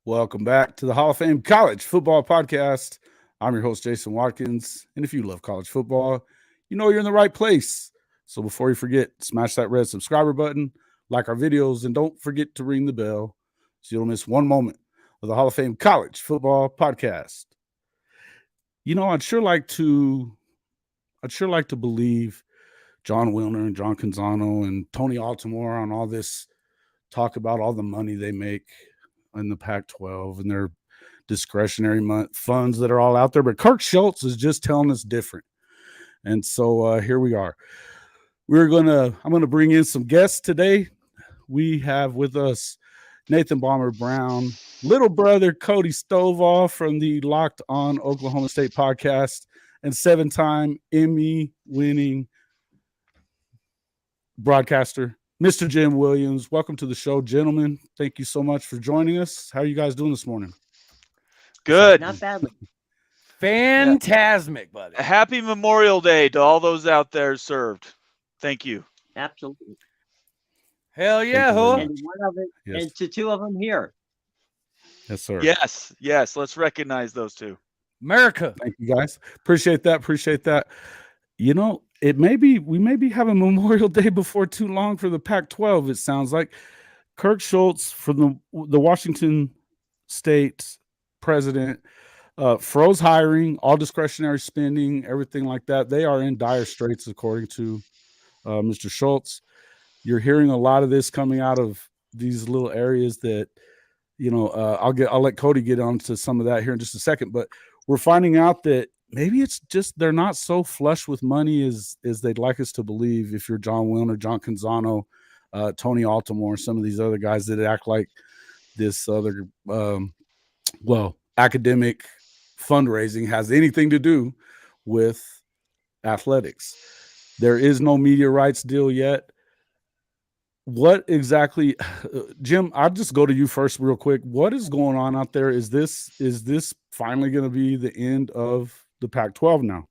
Welcome back to the Hall of Fame College Football Podcast. I'm your host, Jason Watkins. And if you love college football, you know you're in the right place. So before you forget, smash that red subscriber button, like our videos, and don't forget to ring the bell so you don't miss one moment of the Hall of Fame College Football Podcast. You know, I'd sure like to believe John Wilner and John Canzano and Tony Altomore on all this talk about all the money they make in the Pac-12 and their discretionary funds that are all out there. But Kirk Schulz is just telling us different. And so here we are. I'm going to bring in some guests today. We have with us Nathan Bomber Brown, little brother Cody Stovall from the Locked On Oklahoma State podcast, and 7-time Emmy winning broadcaster, Mr. Jim Williams. Welcome to the show, gentlemen. Thank you so much for joining us. How are you guys doing this morning? Good. Not badly. Fantastic, buddy. Happy Memorial Day to all those out there served. Thank you. Absolutely. Hell yeah, ho. And one of it, Yes. and to two of them here. Yes, sir. Yes. Let's recognize those two. America. Thank you, guys. Appreciate that. You know, we may be having Memorial Day before too long for the Pac-12. It sounds like Kirk Schulz from the Washington State president froze hiring, all discretionary spending, everything like that. They are in dire straits, according to Mr. Schulz. You're hearing a lot of this coming out of these little areas that, you know, I'll let Cody get on to some of that here in just a second, but we're finding out that maybe it's just they're not so flush with money as they'd like us to believe. If you're John Wilner, John Canzano, Tony Altomore, some of these other guys that act like this other, academic fundraising has anything to do with athletics. There is no media rights deal yet. What exactly, Jim, I'll just go to you first real quick. What is going on out there? Is this finally going to be the end of the Pac-12 now?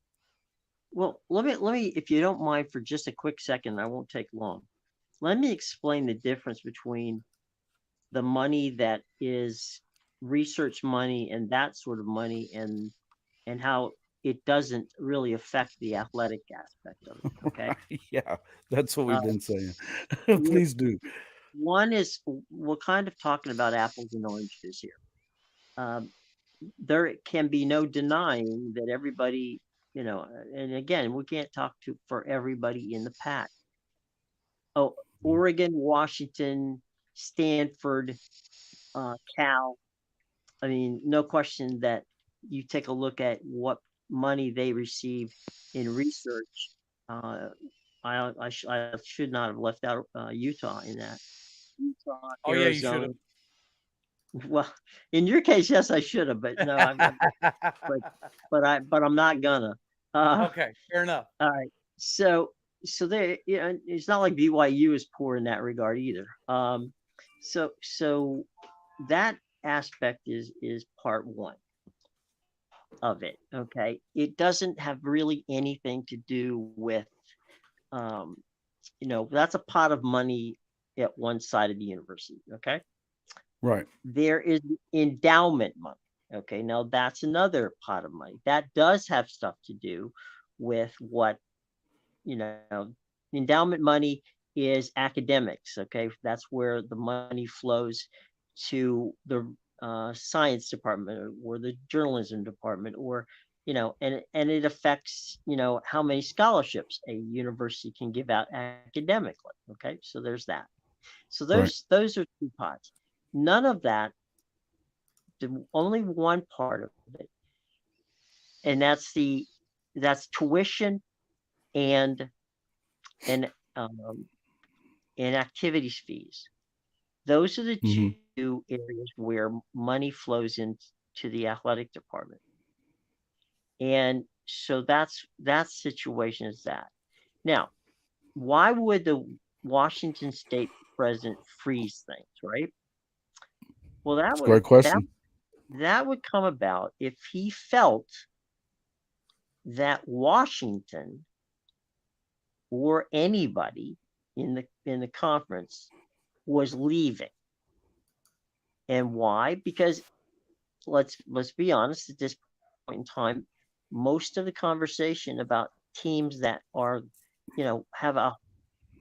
Well, let me, if you don't mind, for just a quick second, I won't take long. Let me explain the difference between the money that is research money and that sort of money and how it doesn't really affect the athletic aspect of it. Okay. Yeah, that's what we've been saying. Please do. One is, we're kind of talking about apples and oranges here. There can be no denying that everybody, you know, and again, we can't talk for everybody in the pack. Oh, Oregon, Washington, Stanford, Cal. I mean, no question that you take a look at what money they receive in research. I should not have left out Utah in that. Utah, Oh, Arizona. yeah, you should have. Well, in your case, yes, I should have, but no, but I'm not gonna. Okay, fair enough. All right, so there, you know, it's not like BYU is poor in that regard either. So that aspect is part one of it. Okay, it doesn't have really anything to do with, you know, that's a pot of money at one side of the university. Okay. Right. There is endowment money. Okay. Now that's another pot of money that does have stuff to do with what, you know, endowment money is academics. Okay. That's where the money flows to the science department or the journalism department, or, you know, and it affects, you know, how many scholarships a university can give out academically. Okay. So there's that. So those are two pots. None of that, only one part of it, and that's tuition and activities fees. Those are the two areas where money flows into the athletic department, and so that situation is that. Now, why would the Washington State president freeze things, right? Well, that's a great question. That would come about if he felt that Washington or anybody in the conference was leaving. And why? Because let's be honest, at this point in time, most of the conversation about teams that are,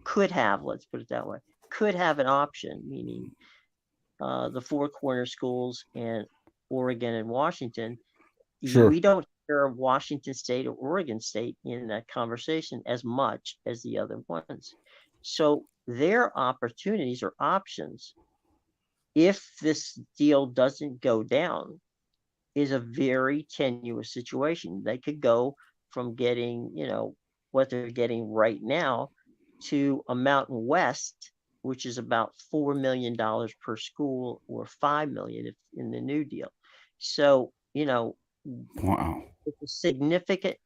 could have, let's put it that way, could have an option, meaning the four corner schools and Oregon and Washington. Sure. We don't hear of Washington State or Oregon State in that conversation as much as the other ones. So their opportunities or options, if this deal doesn't go down, is a very tenuous situation. They could go from getting, what they're getting right now to a Mountain West, which is about $4 million per school, or $5 million if in the new deal. So, Wow. it's a significant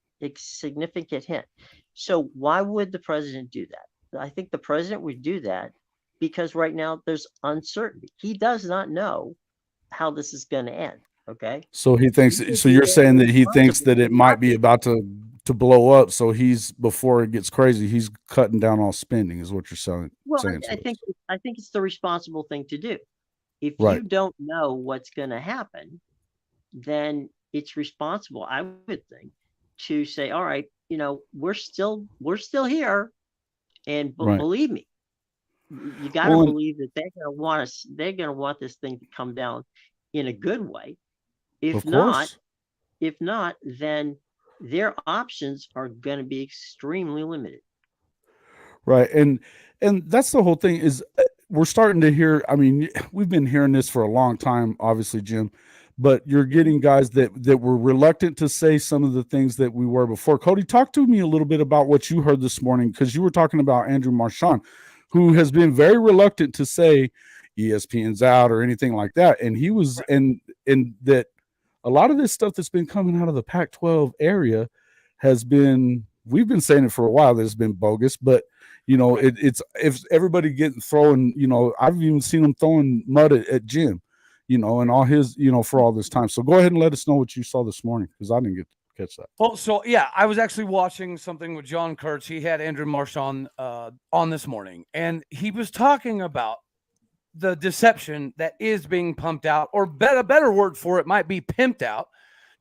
hit. So why would the president do that? I think the president would do that because right now there's uncertainty. He does not know how this is going to end. Okay. So he thinks. So you're saying that he thinks that it might be about to blow up. So he's, before it gets crazy, he's cutting down all spending, is what you're saying. Well, I think it's the responsible thing to do. If Right. you don't know what's going to happen, then it's responsible, I would think, to say, all right, we're still here, and Right. believe me, you got to believe that they're going to want this thing to come down in a good way. If not, then their options are going to be extremely limited. Right. And that's the whole thing, is we're starting to hear, I mean, we've been hearing this for a long time, obviously, Jim, but you're getting guys that were reluctant to say some of the things that we were before. Cody, talk to me a little bit about what you heard this morning, because you were talking about Andrew Marchand, who has been very reluctant to say ESPN's out or anything like that. And he was, and that a lot of this stuff that's been coming out of the Pac-12 area has been, we've been saying it for a while, that it's been bogus, but it's if everybody getting throwing, I've even seen them throwing mud at Jim, and all his, for all this time. So go ahead and let us know what you saw this morning, because I didn't get to catch that. Well, so yeah, I was actually watching something with John Kurtz. He had Andrew Marchand on this morning, and he was talking about the deception that is being pumped out, or a better word for it might be pimped out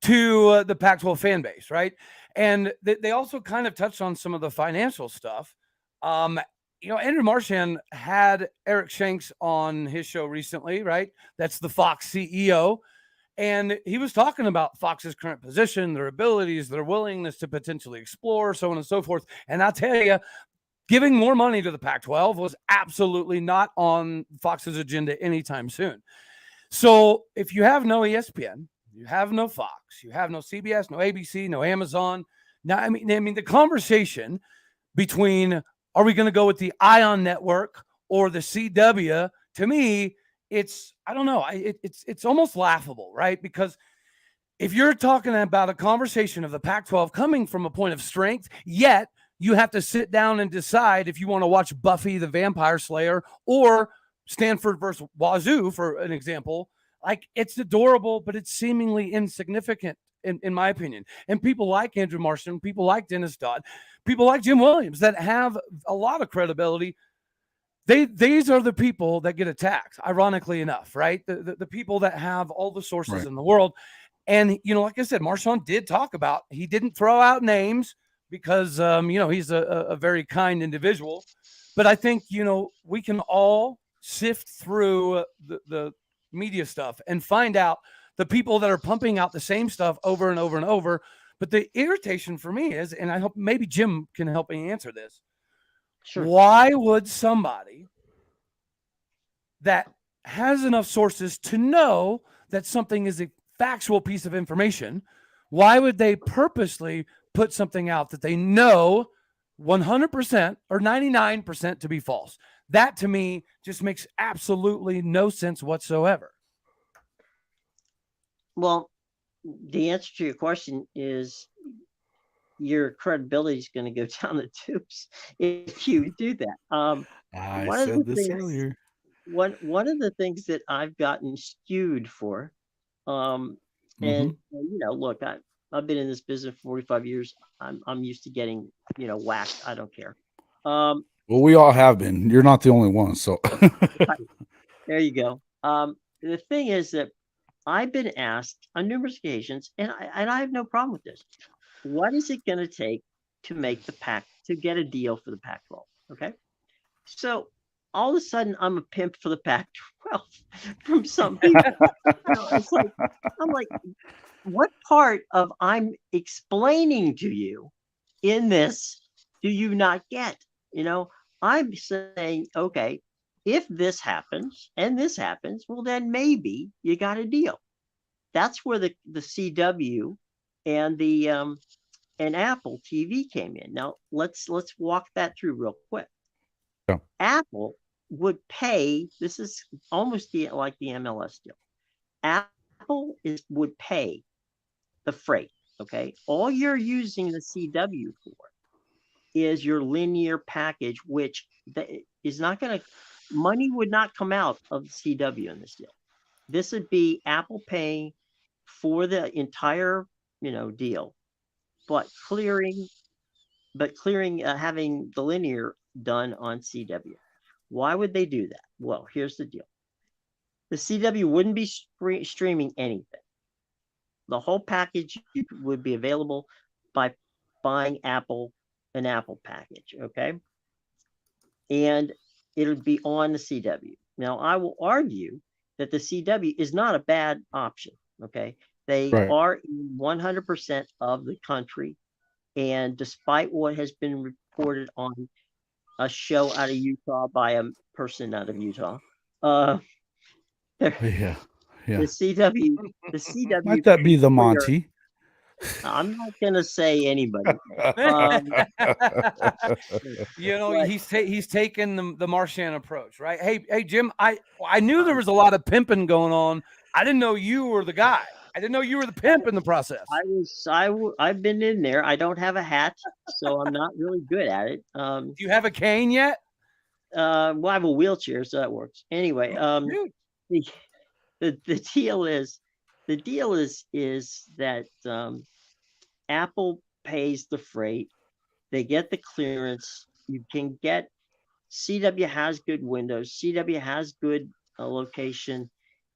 to the Pac-12 fan base, right? And they also kind of touched on some of the financial stuff. Andrew Marchand had Eric Shanks on his show recently, right? That's the Fox CEO. And he was talking about Fox's current position, their abilities, their willingness to potentially explore, so on and so forth. And I'll tell you, giving more money to the Pac-12 was absolutely not on Fox's agenda anytime soon. So if you have no ESPN, you have no Fox, you have no CBS, no ABC, no Amazon. Now, I mean, the conversation between, are we going to go with the Ion Network or the CW? To me, I don't know. It's almost laughable, right? Because if you're talking about a conversation of the Pac-12 coming from a point of strength, yet you have to sit down and decide if you want to watch Buffy the Vampire Slayer or Stanford versus Wazoo, for an example. Like, it's adorable, but it's seemingly insignificant in my opinion. And people like Andrew Marchand, people like Dennis Dodd, people like Jim Williams that have a lot of credibility. These are the people that get attacked, ironically enough, right? The people that have all the sources in the world. And, like I said, Marchand did talk about, he didn't throw out names because, he's a very kind individual. But I think, we can all sift through the media stuff and find out the people that are pumping out the same stuff over and over and over. But the irritation for me is, and I hope maybe Jim can help me answer this. Sure. Why would somebody that has enough sources to know that something is a factual piece of information, why would they purposely put something out that they know 100% or 99% to be false? That to me just makes absolutely no sense whatsoever. Well, the answer to your question is your credibility is going to go down the tubes if you do that. I said this earlier. One of the things that I've gotten skewed for, and look, I've been in this business for 45 years. I'm used to getting, whacked. I don't care. Well, we all have been. You're not the only one. So there you go. the thing is that I've been asked on numerous occasions, and I have no problem with this. What is it going to take to make to get a deal for the Pac-12? Okay. So all of a sudden I'm a pimp for the Pac-12 from some people. It's like, I'm like, what part of I'm explaining to you in this do you not get? I'm saying, okay, if this happens and this happens, well, then maybe you got a deal. That's where the CW and the and Apple TV came in. Now let's walk that through real quick. Yeah. Apple would pay. This is almost like the MLS deal. Apple would pay the freight. Okay, all you're using the CW for is your linear package, which is not going to. Money would not come out of the CW in this deal. This would be Apple paying for the entire, deal, but clearing, having the linear done on CW. Why would they do that? Well, here's the deal. The CW wouldn't be streaming anything. The whole package would be available by buying an Apple package, okay? And it would be on the CW. Now, I will argue that the CW is not a bad option, okay? They are in 100% of the country. And despite what has been reported on a show out of Utah by a person out of Utah, Yeah. the CW. Might that be the Monty? I'm not gonna say anybody. He's taken the Marchand approach, right? Hey, Jim, I knew there was a lot of pimping going on. I didn't know you were the guy. I didn't know you were the pimp in the process. I've been in there. I don't have a hat, so I'm not really good at it. Do you have a cane yet? Well, I have a wheelchair, so that works. Anyway, the deal is that Apple pays the freight. They get the clearance. You can get CW has good windows. CW has good location.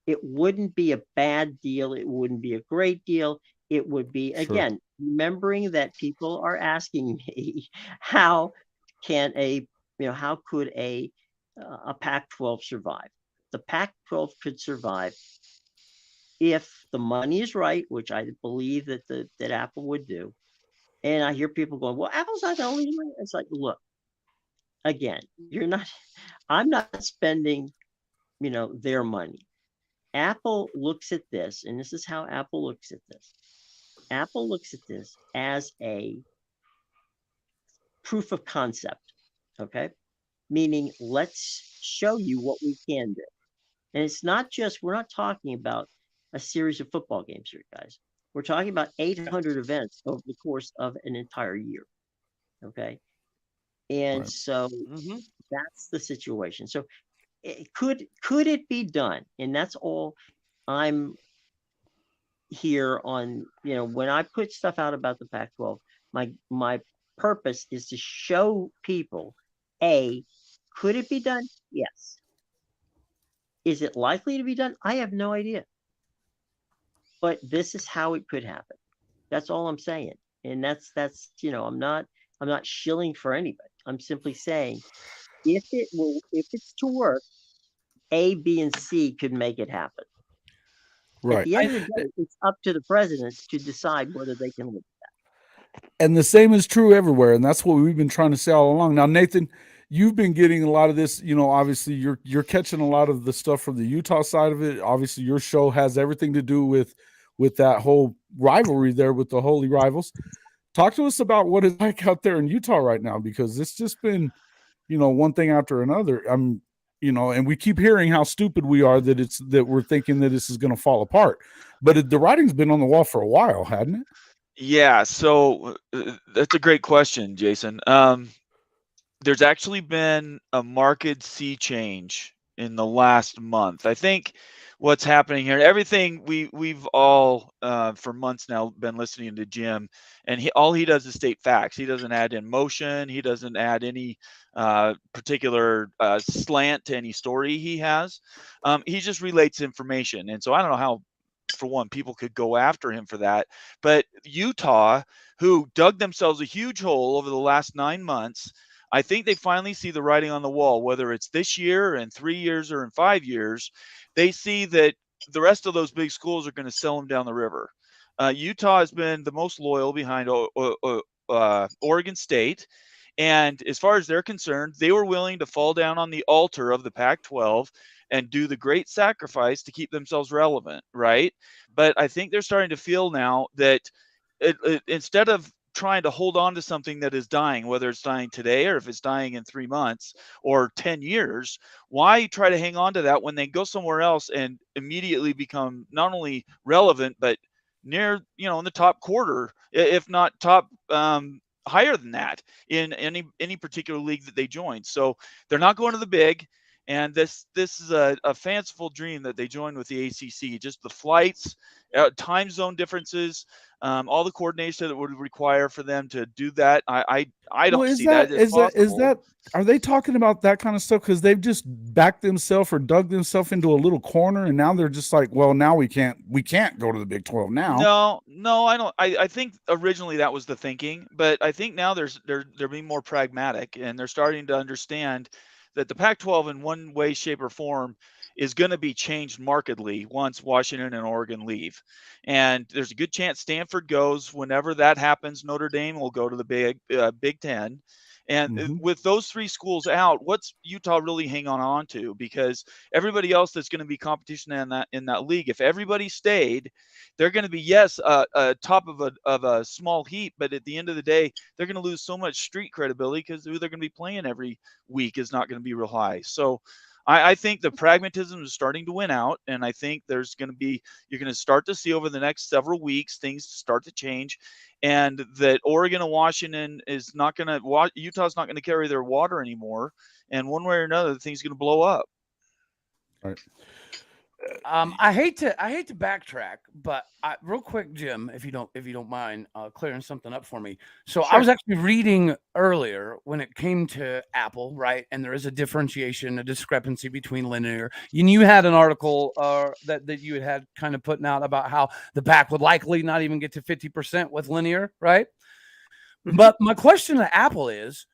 It wouldn't be a bad deal. It wouldn't be a great deal. It would be, again, remembering that people are asking me how could a Pac-12 survive? The Pac-12 could survive if the money is right, which I believe that Apple would do. And I hear people going, well, Apple's not the only one. It's like, look, again, I'm not spending, their money. Apple looks at this, and this is how Apple looks at this. Apple looks at this as a proof of concept, okay? Meaning, let's show you what we can do. And it's not just, we're not talking about a series of football games here, guys. We're talking about 800 events over the course of an entire year, okay? And so that's the situation. So could it be done? And that's all I'm here on, when I put stuff out about the Pac-12, my purpose is to show people, could it be done? Yes. Is it likely to be done? I have no idea. But this is how it could happen. That's all I'm saying. And that's I'm not shilling for anybody. I'm simply saying if it's to work, A, B, and C could make it happen. Right. At the end of the day, it's up to the presidents to decide whether they can live with that. And the same is true everywhere. And that's what we've been trying to say all along. Now, Nathan, you've been getting a lot of this, obviously you're catching a lot of the stuff from the Utah side of it. Obviously your show has everything to do with that whole rivalry there with the Holy Rivals. Talk to us about what it's like out there in Utah right now, because it's just been, one thing after another. And we keep hearing how stupid we are that we're thinking that this is going to fall apart. But the writing's been on the wall for a while, hadn't it? Yeah. So that's a great question, Jason. There's actually been a marked sea change in the last month. I think what's happening here, everything we've all for months now been listening to Jim, and all he does is state facts. He doesn't add emotion. He doesn't add any particular slant to any story he has. He just relates information. And so I don't know how, for one, people could go after him for that. But Utah, who dug themselves a huge hole over the last 9 months, I think they finally see the writing on the wall, whether it's this year, in 3 years, or in 5 years. They see that the rest of those big schools are going to sell them down the river. Utah has been the most loyal behind Oregon State. And as far as they're concerned, they were willing to fall down on the altar of the Pac-12 and do the great sacrifice to keep themselves relevant, right? But I think they're starting to feel now that instead of trying to hold on to something that is dying, whether it's dying today or if it's dying in 3 months or 10 years, why try to hang on to that when they go somewhere else and immediately become not only relevant, but near, in the top quarter, if not top, higher than that in any particular league that they join. So they're not going to the big. And this is a fanciful dream that they joined with the ACC. Just the flights, time zone differences, all the coordination that it would require for them to do that. I don't see that as possible. Are they talking about that kind of stuff? Because they've just backed themselves or dug themselves into a little corner, and now they're just like, well, now we can't go to the Big 12 now. No, I don't. I think originally that was the thinking, but I think now they're being more pragmatic, and they're starting to understand that the Pac-12 in one way, shape, or form is going to be changed markedly once Washington and Oregon leave. And there's a good chance Stanford goes. Whenever that happens, Notre Dame will go to the Big Ten. And with those 3 schools out, what's Utah really hanging on to? Because everybody else that's going to be competition in that league, if everybody stayed, they're going to be, yes, top of a small heap, but at the end of the day, they're going to lose so much street credibility because who they're going to be playing every week is not going to be real high. So I think the pragmatism is starting to win out, and I think you're going to start to see over the next several weeks things start to change, and that Oregon and Washington Utah's not going to carry their water anymore, and one way or another, the thing's going to blow up. Right. I hate to backtrack, but real quick, Jim, if you don't mind clearing something up for me. So sure. I was actually reading earlier when it came to Apple, right? And there is a differentiation, a discrepancy between linear. You had an article that you had kind of putting out about how the Pac would likely not even get to 50% with linear, right? But my question to Apple is,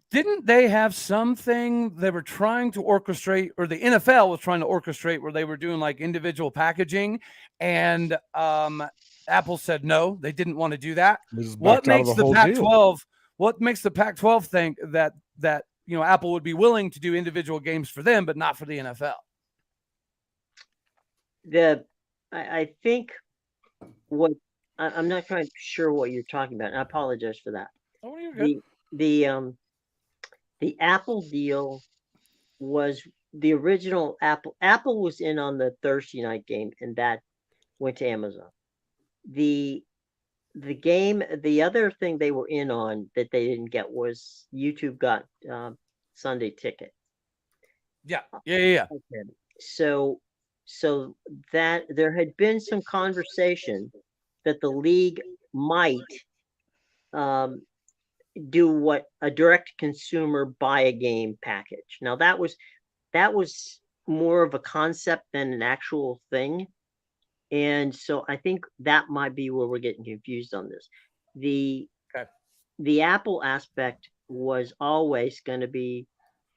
didn't they have something they were trying to orchestrate, or the NFL was trying to orchestrate, where they were doing like individual packaging, and Apple said no, they didn't want to do that? What makes the Pac-12? What makes the Pac-12 think that Apple would be willing to do individual games for them, but not for the NFL? I think I'm not quite sure what you're talking about, and I apologize for that. Oh, you're good. The Apple deal was the original Apple. Apple was in on the Thursday night game, and that went to Amazon. The game, the other thing they were in on that they didn't get was YouTube got Sunday Ticket. Yeah. Okay. So that there had been some conversation that the league might do what a direct consumer buy a game package. Now that was more of a concept than an actual thing. And so I think that might be where we're getting confused on this. The Apple aspect was always going to be,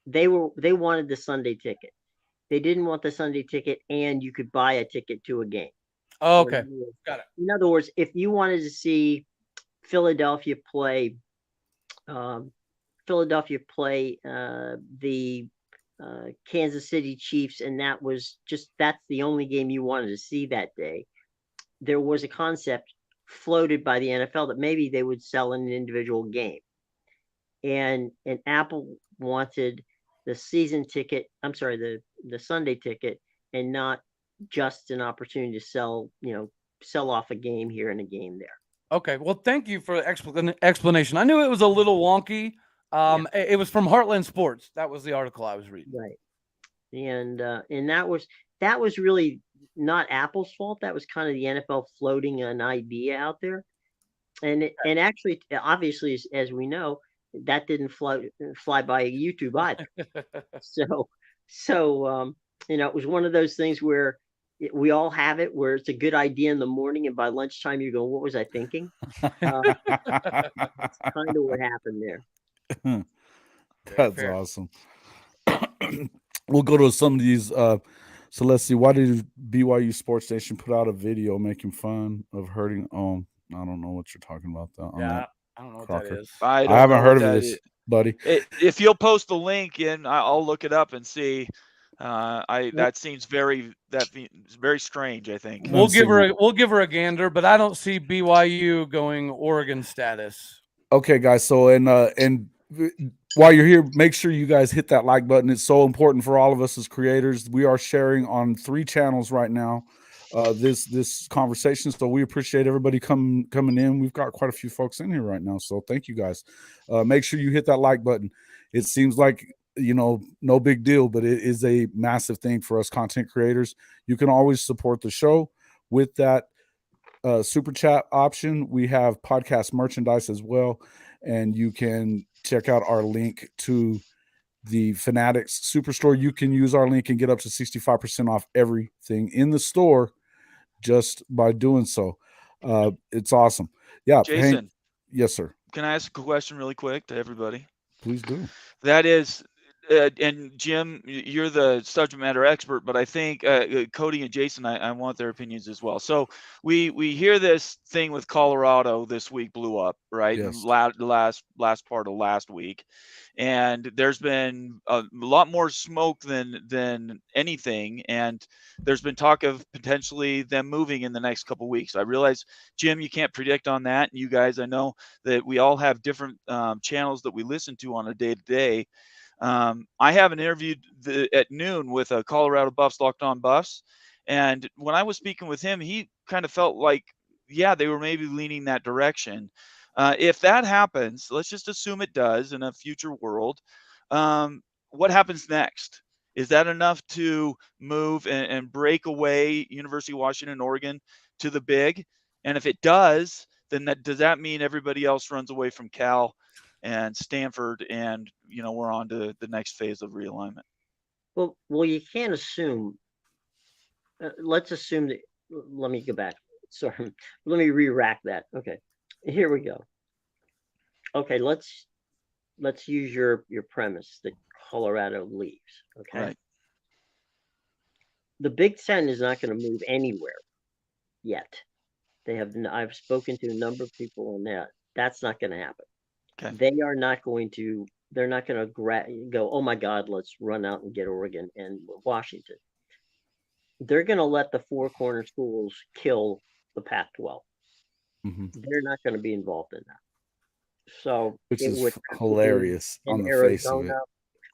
they wanted the Sunday Ticket. They didn't want the Sunday Ticket and you could buy a ticket to a game. Oh, okay. Got it. In other words, if you wanted to see Philadelphia play the Kansas City Chiefs, and that's the only game you wanted to see that day, there was a concept floated by the NFL that maybe they would sell an individual game, and Apple wanted the season ticket, the Sunday ticket, and not just an opportunity to sell off a game here and a game there. Okay, well, thank you for the explanation. I knew it was a little wonky. It was from Heartland Sports. That was the article I was reading. Right. and that was really not Apple's fault. That was kind of the NFL floating an idea out there, and actually, obviously, as we know, that didn't fly by YouTube either. So it was one of those things where we all have it, where it's a good idea in the morning, and by lunchtime you go, "What was I thinking?" That's kind of what happened there. That's awesome. We'll go to some of these. So let's see. Why did BYU Sports Station put out a video making fun of hurting? Oh, I don't know what you're talking about. Yeah, I don't know what that is. I haven't heard of this, buddy. If you'll post the link in, I'll look it up and see. That seems very strange. I think we'll give her a gander, but I don't see BYU going Oregon status. Okay, guys. So and while you're here, make sure you guys hit that like button. It's so important for all of us as creators. We are sharing on 3 channels right now. This conversation. So we appreciate everybody coming in. We've got quite a few folks in here right now. So thank you guys. Make sure you hit that like button. It seems like, no big deal, but it is a massive thing for us content creators. You can always support the show with that super chat option. We have podcast merchandise as well. And you can check out our link to the Fanatics Superstore. You can use our link and get up to 65% off everything in the store just by doing so. It's awesome. Yeah. Jason. Yes, sir. Can I ask a question really quick to everybody? Please do. That is, and Jim, you're the subject matter expert, but I think Cody and Jason, I want their opinions as well. So we hear this thing with Colorado this week blew up, right? Yes. Last part of last week, and there's been a lot more smoke than anything, and there's been talk of potentially them moving in the next couple of weeks. I realize, Jim, you can't predict on that. You guys, I know that we all have different channels that we listen to on a day-to-day. I have an interview at noon with a Colorado Buffs, Locked On Buffs, and when I was speaking with him, he kind of felt like, yeah, they were maybe leaning that direction. If that happens, let's just assume it does in a future world. What happens next? Is that enough to move and break away University of Washington, Oregon to the Big? And if it does, then does that mean everybody else runs away from Cal and Stanford, and we're on to the next phase of realignment? Well, you can't assume. Let's assume that. Let me go back. Sorry, let me re-rack that. Okay, here we go. Okay, let's use your premise that Colorado leaves. Okay, Right. The Big Ten is not going to move anywhere yet. I've spoken to a number of people on that. That's not going to happen. Okay. They're not going to go, oh my God, let's run out and get Oregon and Washington. They're going to let the 4 corner schools kill the Pac-12. Mm-hmm. They're not going to be involved in that. So which is hilarious on the face of it.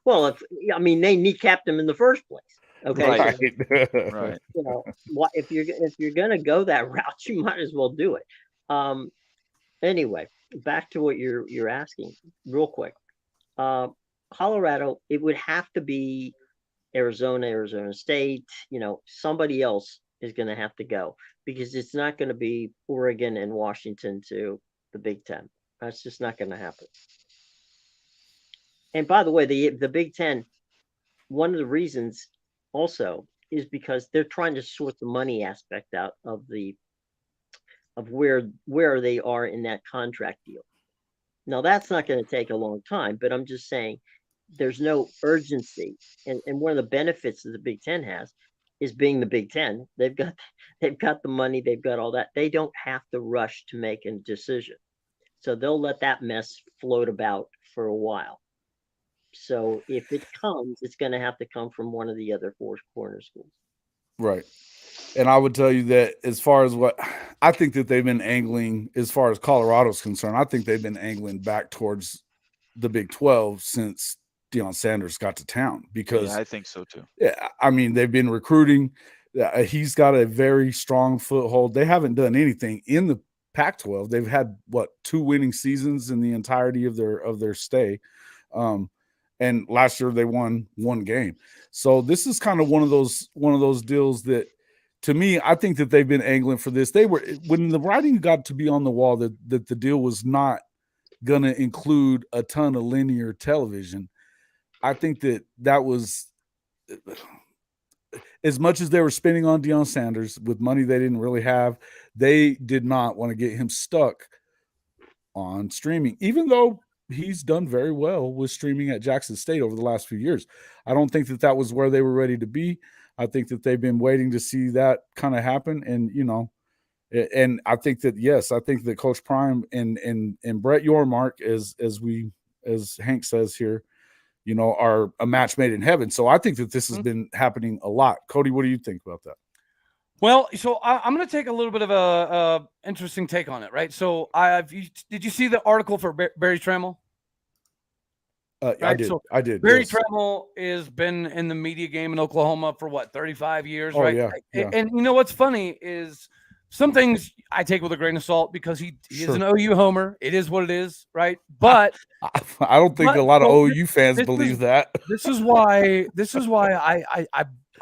Well, they kneecapped them in the first place. Okay. Right. Right. If you're going to go that route, you might as well do it. Anyway, back to what you're asking real quick. Colorado, it would have to be Arizona State, somebody else is going to have to go, because it's not going to be Oregon and Washington to the Big Ten. That's just not going to happen. And by the way, the Big Ten, one of the reasons also is because they're trying to sort the money aspect out of where they are in that contract deal. Now, that's not going to take a long time, but I'm just saying there's no urgency. And one of the benefits that the Big Ten has is being the Big Ten. They've got the money, they've got all that. They don't have to rush to make a decision. So they'll let that mess float about for a while. So if it comes, it's going to have to come from one of the other 4 corner schools. Right. And I would tell you that as far as what I think that they've been angling, as far as Colorado's concerned, I think they've been angling back towards the Big 12 since Deion Sanders got to town, because I think so too. Yeah, they've been recruiting. He's got a very strong foothold. They haven't done anything in the Pac-12. They've had 2 winning seasons in the entirety of their stay. and last year they won one game. So this is kind of one of those deals that, to me, I think that they've been angling for this. They were, when the writing got to be on the wall that the deal was not going to include a ton of linear television. I think that was, as much as they were spending on Deion Sanders with money they didn't really have, they did not want to get him stuck on streaming, even though he's done very well with streaming at Jackson State over the last few years. I don't think that was where they were ready to be. I think that they've been waiting to see that kind of happen. And, and I think that, yes, I think that Coach Prime and Brett Yormark, as Hank says here, are a match made in heaven. So I think that this has been happening a lot. Cody, what do you think about that? Well, so I'm going to take a little bit of a interesting take on it, right? So did you see the article for Barry Trammell? Right? I did. Barry Trammell has been in the media game in Oklahoma for 35 years, right? Yeah. And what's funny is some things I take with a grain of salt because he is an OU homer. It is what it is, right? But I don't think a lot of OU fans believe that. This is why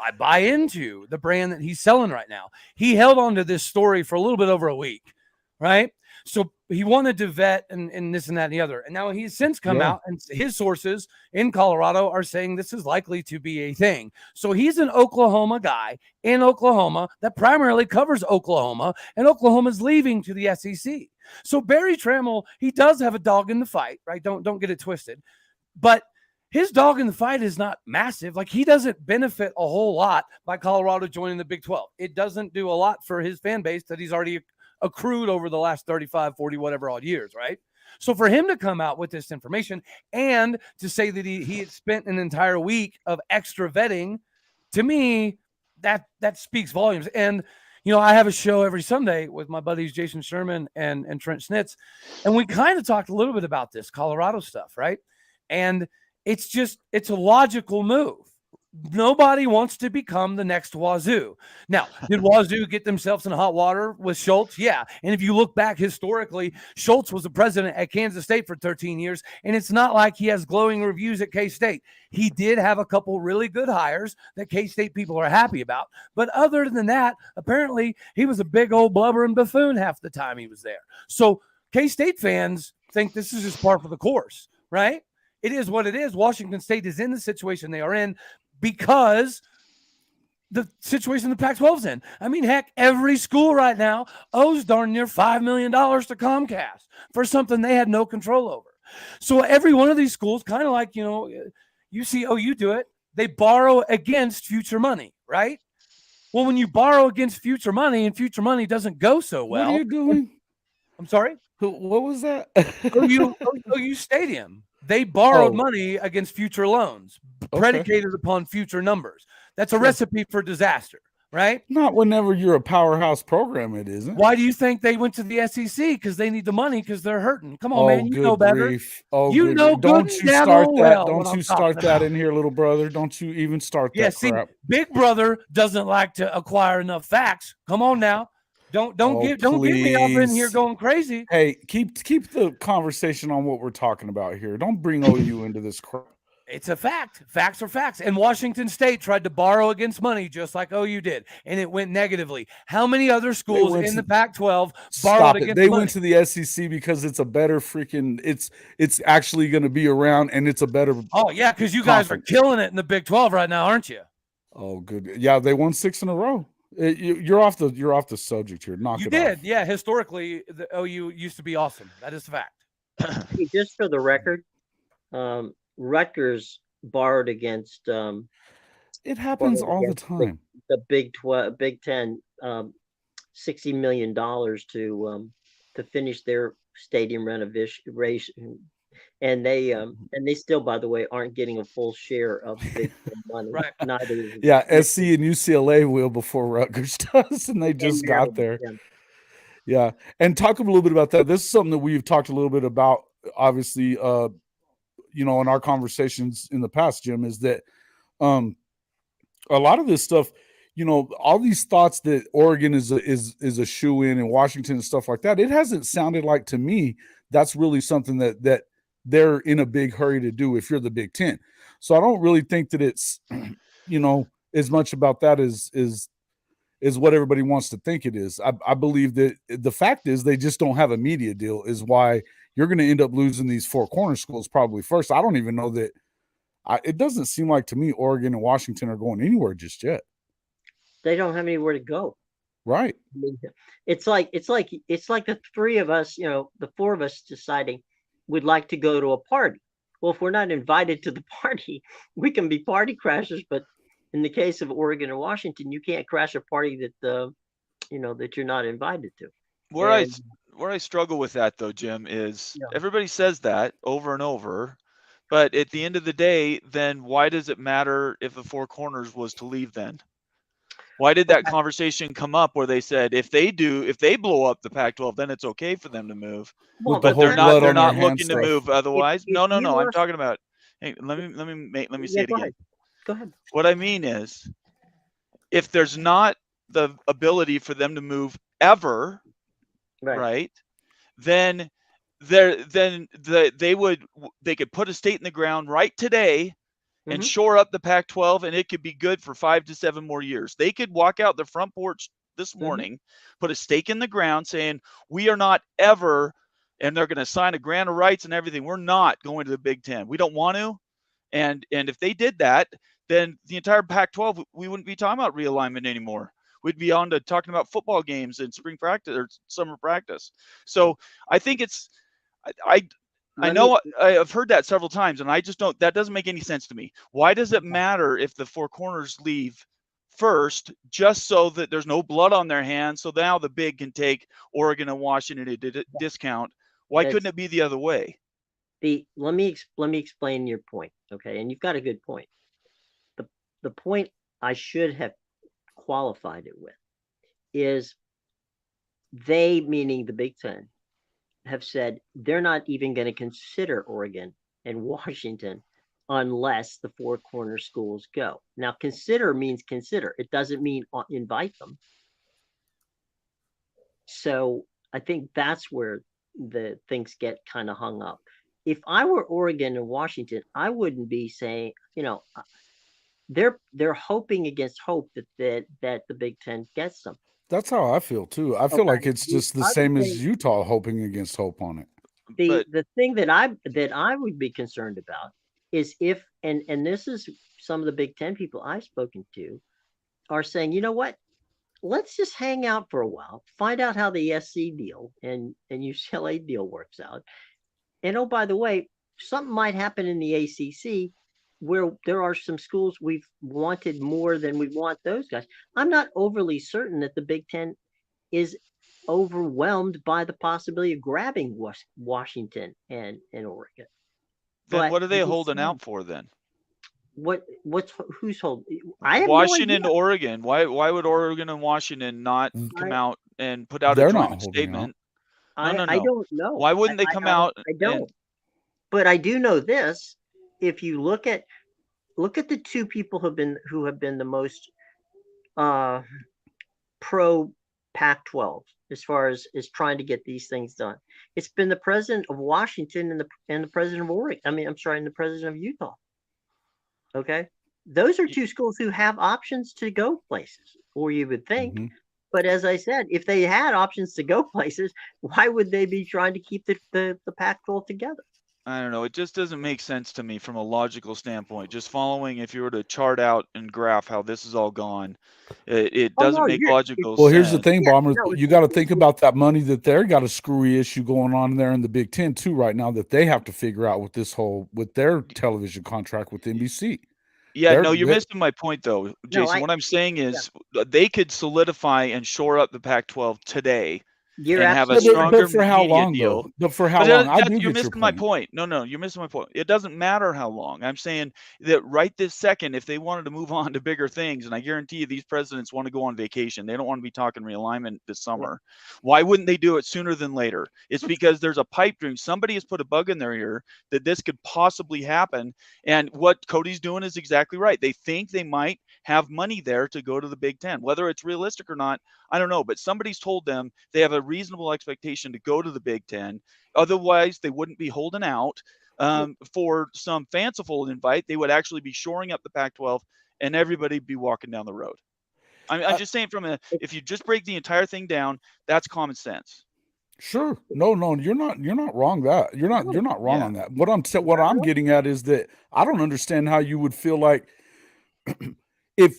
I buy into the brand that he's selling right now. He held on to this story for a little bit over a week, right? So he wanted to vet and this and that and the other. And now he's since come out, and his sources in Colorado are saying this is likely to be a thing. So he's an Oklahoma guy in Oklahoma that primarily covers Oklahoma, and Oklahoma's leaving to the SEC. So Barry Trammell, he does have a dog in the fight, right? Don't get it twisted. But his dog in the fight is not massive. Like, he doesn't benefit a whole lot by Colorado joining the Big 12. It doesn't do a lot for his fan base that he's already accrued over the last 35, 40, whatever odd years, right? So for him to come out with this information and to say that he had spent an entire week of extra vetting, to me, that speaks volumes. And, I have a show every Sunday with my buddies Jason Sherman and Trent Snitz, and we kind of talked a little bit about this Colorado stuff, right? And it's a logical move. Nobody wants to become the next Wazoo. Now, did Wazoo get themselves in hot water with Schulz? Yeah. And if you look back historically, Schulz was the president at Kansas State for 13 years, and it's not like he has glowing reviews at K-State. He did have a couple really good hires that K-State people are happy about. But other than that, apparently he was a big old blubbering buffoon half the time he was there. So K-State fans think this is just par for the course, right? It is what it is. Washington State is in the situation they are in because the situation the Pac-12's in. I mean, heck, every school right now owes darn near $5 million to Comcast for something they had no control over. So every one of these schools, kind of like, you see OU do it, they borrow against future money, right? Well, when you borrow against future money and future money doesn't go so well. What are you doing? I'm sorry? What was that? OU Stadium. They borrowed money against future loans, predicated upon future numbers. That's a recipe for disaster, right? Not whenever you're a powerhouse program, it isn't. Why do you think they went to the SEC? Because they need the money because they're hurting. Come on, man. You know better. Grief. You know Don't you start that. Don't you start that in here, little brother. Don't you even start that crap. Big brother doesn't like to acquire enough facts. Come on now. Don't get me up in here going crazy. Hey, keep the conversation on what we're talking about here. Don't bring OU into this crap. It's a fact. Facts are facts. And Washington State tried to borrow against money just like OU did, and it went negatively. How many other schools in the Pac-12 borrowed against money? They went to the SEC because it's a better freaking. It's actually going to be around, and it's a better. Oh yeah, because you guys are killing it in the Big 12 right now, aren't you? Oh, good. Yeah, they won 6 in a row. You're off the subject here. Knock it off. Yeah. Historically, the OU used to be awesome. That is a fact. Just for the record, Rutgers borrowed against. It happens all the time. The Big 10, $60 million to finish their stadium renovation. And they still, by the way, aren't getting a full share of the Big Ten money. Right. Neither. Yeah, SC and UCLA will before Rutgers does, and they just got there. Yeah, and talk a little bit about that. This is something that we've talked a little bit about, obviously, in our conversations in the past, Jim, is that a lot of this stuff, all these thoughts that Oregon is a shoe-in and Washington and stuff like that, it hasn't sounded like to me that's really something that they're in a big hurry to do if you're the Big Ten. So I don't really think that it's, as much about that is what everybody wants to think it is. I believe that the fact is they just don't have a media deal is why you're going to end up losing these four corner schools probably first. I don't even know that. It doesn't seem like to me Oregon and Washington are going anywhere just yet. They don't have anywhere to go. Right. I mean, it's like the three of us, the four of us deciding we'd like to go to a party. Well, if we're not invited to the party, we can be party crashers. But in the case of Oregon and Washington, you can't crash a party that that you're not invited to. Where I struggle with that though, Jim, is everybody says that over and over, but at the end of the day, then why does it matter if the Four Corners was to leave then? Why did that conversation come up where they said if they blow up the Pac-12, then it's okay for them to move? Well, but they're not looking to move otherwise. If No. I'm talking about. Hey, let me say it again. Go ahead. What I mean is, if there's not the ability for them to move ever, right? Then they could put a stake in the ground right today and shore up the Pac-12, and it could be good for 5 to 7 more years. They could walk out the front porch this morning, put a stake in the ground saying, we are not ever, and they're going to sign a grant of rights and everything. We're not going to the Big Ten. We don't want to. And if they did that, then the entire Pac-12, we wouldn't be talking about realignment anymore. We'd be on to talking about football games and spring practice or summer practice. So I think I know I've heard that several times, and I just don't. That doesn't make any sense to me. Why does it matter if the Four Corners leave first, just so that there's no blood on their hands? So now the Big can take Oregon and Washington at a discount. Why couldn't it be the other way? Let me explain your point, okay? And you've got a good point. The point I should have qualified it with is they, meaning the Big Ten, have said they're not even going to consider Oregon and Washington unless the Four Corner schools go. Now, consider means consider. It doesn't mean invite them. So I think that's where the things get kind of hung up. If I were Oregon and Washington, I wouldn't be saying, they're hoping against hope that the Big Ten gets them. That's how I feel too. I feel like it's just the same as Utah hoping against hope on it. The thing that I would be concerned about is if and this is some of the Big Ten people I've spoken to are saying, you know what, let's just hang out for a while, find out how the SC deal and UCLA deal works out. And oh, by the way, something might happen in the ACC where there are some schools we've wanted more than we want those guys. I'm not overly certain that the Big Ten is overwhelmed by the possibility of grabbing Washington and Oregon. Then what are they holding out for then? Who's holding? I have Washington, no idea. Oregon. Why would Oregon and Washington not come out and put out a joint statement? No. I don't know. Why wouldn't they come out? I don't. But I do know this. If you look at the two people who have been the most pro Pac-12 as far as trying to get these things done, it's been the president of Washington and the president of Oregon. And the president of Utah. Okay, those are two schools who have options to go places, or you would think. But as I said, if they had options to go places, why would they be trying to keep the Pac-12 together? I don't know. It just doesn't make sense to me from a logical standpoint. Just following, if you were to chart out and graph how this is all gone, it doesn't make logical sense. Well, here's the thing, Bomber. You got to think about that money that they're got a screwy issue going on there in the Big Ten too right now that they have to figure out with their television contract with NBC. Yeah, no, you're missing my point though, Jason. What I'm saying is they could solidify and shore up the Pac-12 today. You're and have a stronger but for how media long, deal. Though? But for how long? You're missing my point. No, you're missing my point. It doesn't matter how long. I'm saying that right this second, if they wanted to move on to bigger things, and I guarantee you these presidents want to go on vacation. They don't want to be talking realignment this summer. Why wouldn't they do it sooner than later? It's because there's a pipe dream. Somebody has put a bug in their ear that this could possibly happen. And what Cody's doing is exactly right. They think they might have money there to go to the Big Ten. Whether it's realistic or not, I don't know. But somebody's told them they have a reasonable expectation to go to the Big Ten. Otherwise, they wouldn't be holding out. for some fanciful invite, they would actually be shoring up the Pac-12 and everybody be walking down the road. I'm just saying if you just break the entire thing down, that's common sense. Sure. No, you're not wrong that. You're not wrong Yeah. on that. What I'm getting at is that I don't understand how you would feel like if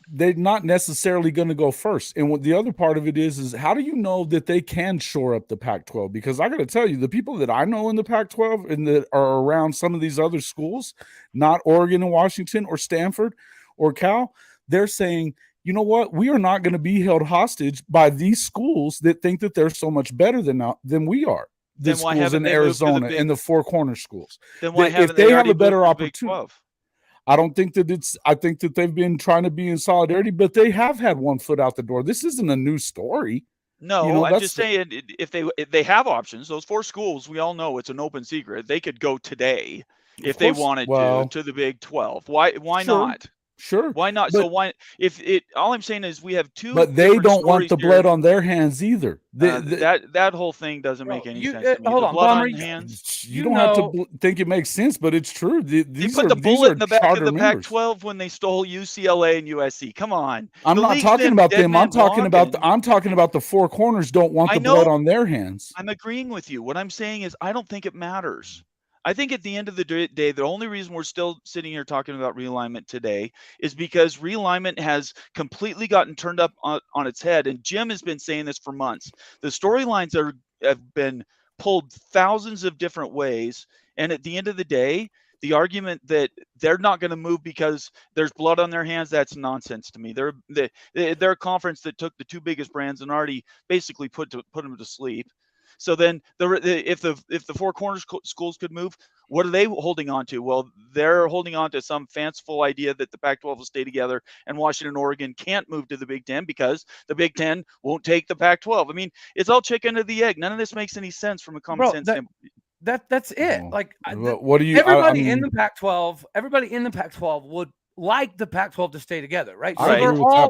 they're not necessarily going to go first. And what the other part of it is how do you know that they can shore up the Pac-12? Because I got to tell you, the people that I know in the Pac-12 and that are around some of these other schools, not Oregon and Washington or Stanford or Cal, they're saying, you know what? We are not going to be held hostage by these schools that think that they're so much better than we are. The schools in Arizona and the Four Corner schools. Then why if they have a better opportunity? Big 12? I don't think that I think that they've been trying to be in solidarity, but they have had one foot out the door. This isn't a new story. No, I'm just saying if they have options, those 4 schools, we all know it's an open secret. They could go today if they wanted to the Big 12. Why not? Sure. Why not? So why all I'm saying is we have 2. But they don't want the blood on their hands either. That whole thing doesn't make any sense to me. Hold on, Bomber, hands. You don't have to think it makes sense, but it's true. They put the bullet in the back of the Pac-12 when they stole UCLA and USC. Come on. I'm not talking about them. I'm talking about the Four Corners don't want the blood on their hands. I'm agreeing with you. What I'm saying is I don't think it matters. I think at the end of the day, the only reason we're still sitting here talking about realignment today is because realignment has completely gotten turned up on its head. And Jim has been saying this for months. The storylines have been pulled thousands of different ways. And at the end of the day, the argument that they're not going to move because there's blood on their hands, that's nonsense to me. They're a conference that took the 2 biggest brands and already basically put them to sleep. So then if the Four Corners schools could move, what are they holding on to? Well, they're holding on to some fanciful idea that the Pac-12 will stay together and Washington and Oregon can't move to the Big Ten because the Big Ten won't take the Pac-12. I mean, it's all chicken or the egg. None of this makes any sense from a common sense standpoint. That's it. Like, what do you? Everybody in the Pac-12 would like the Pac-12 to stay together, right? So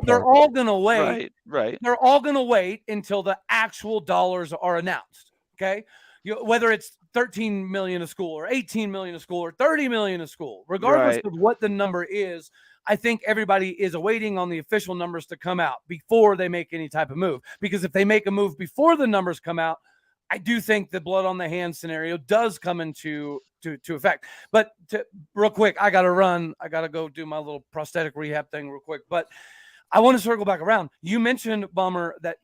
they're all going to wait. Right. They're all going to wait until the actual dollars are announced. Okay. Whether it's 13 million a school or 18 million a school or 30 million a school, regardless of what the number is, I think everybody is awaiting on the official numbers to come out before they make any type of move. Because if they make a move before the numbers come out, I do think the blood on the hand scenario does come into effect. But real quick, I got to run. I got to go do my little prosthetic rehab thing real quick. But I want to circle back around. You mentioned, Bummer, that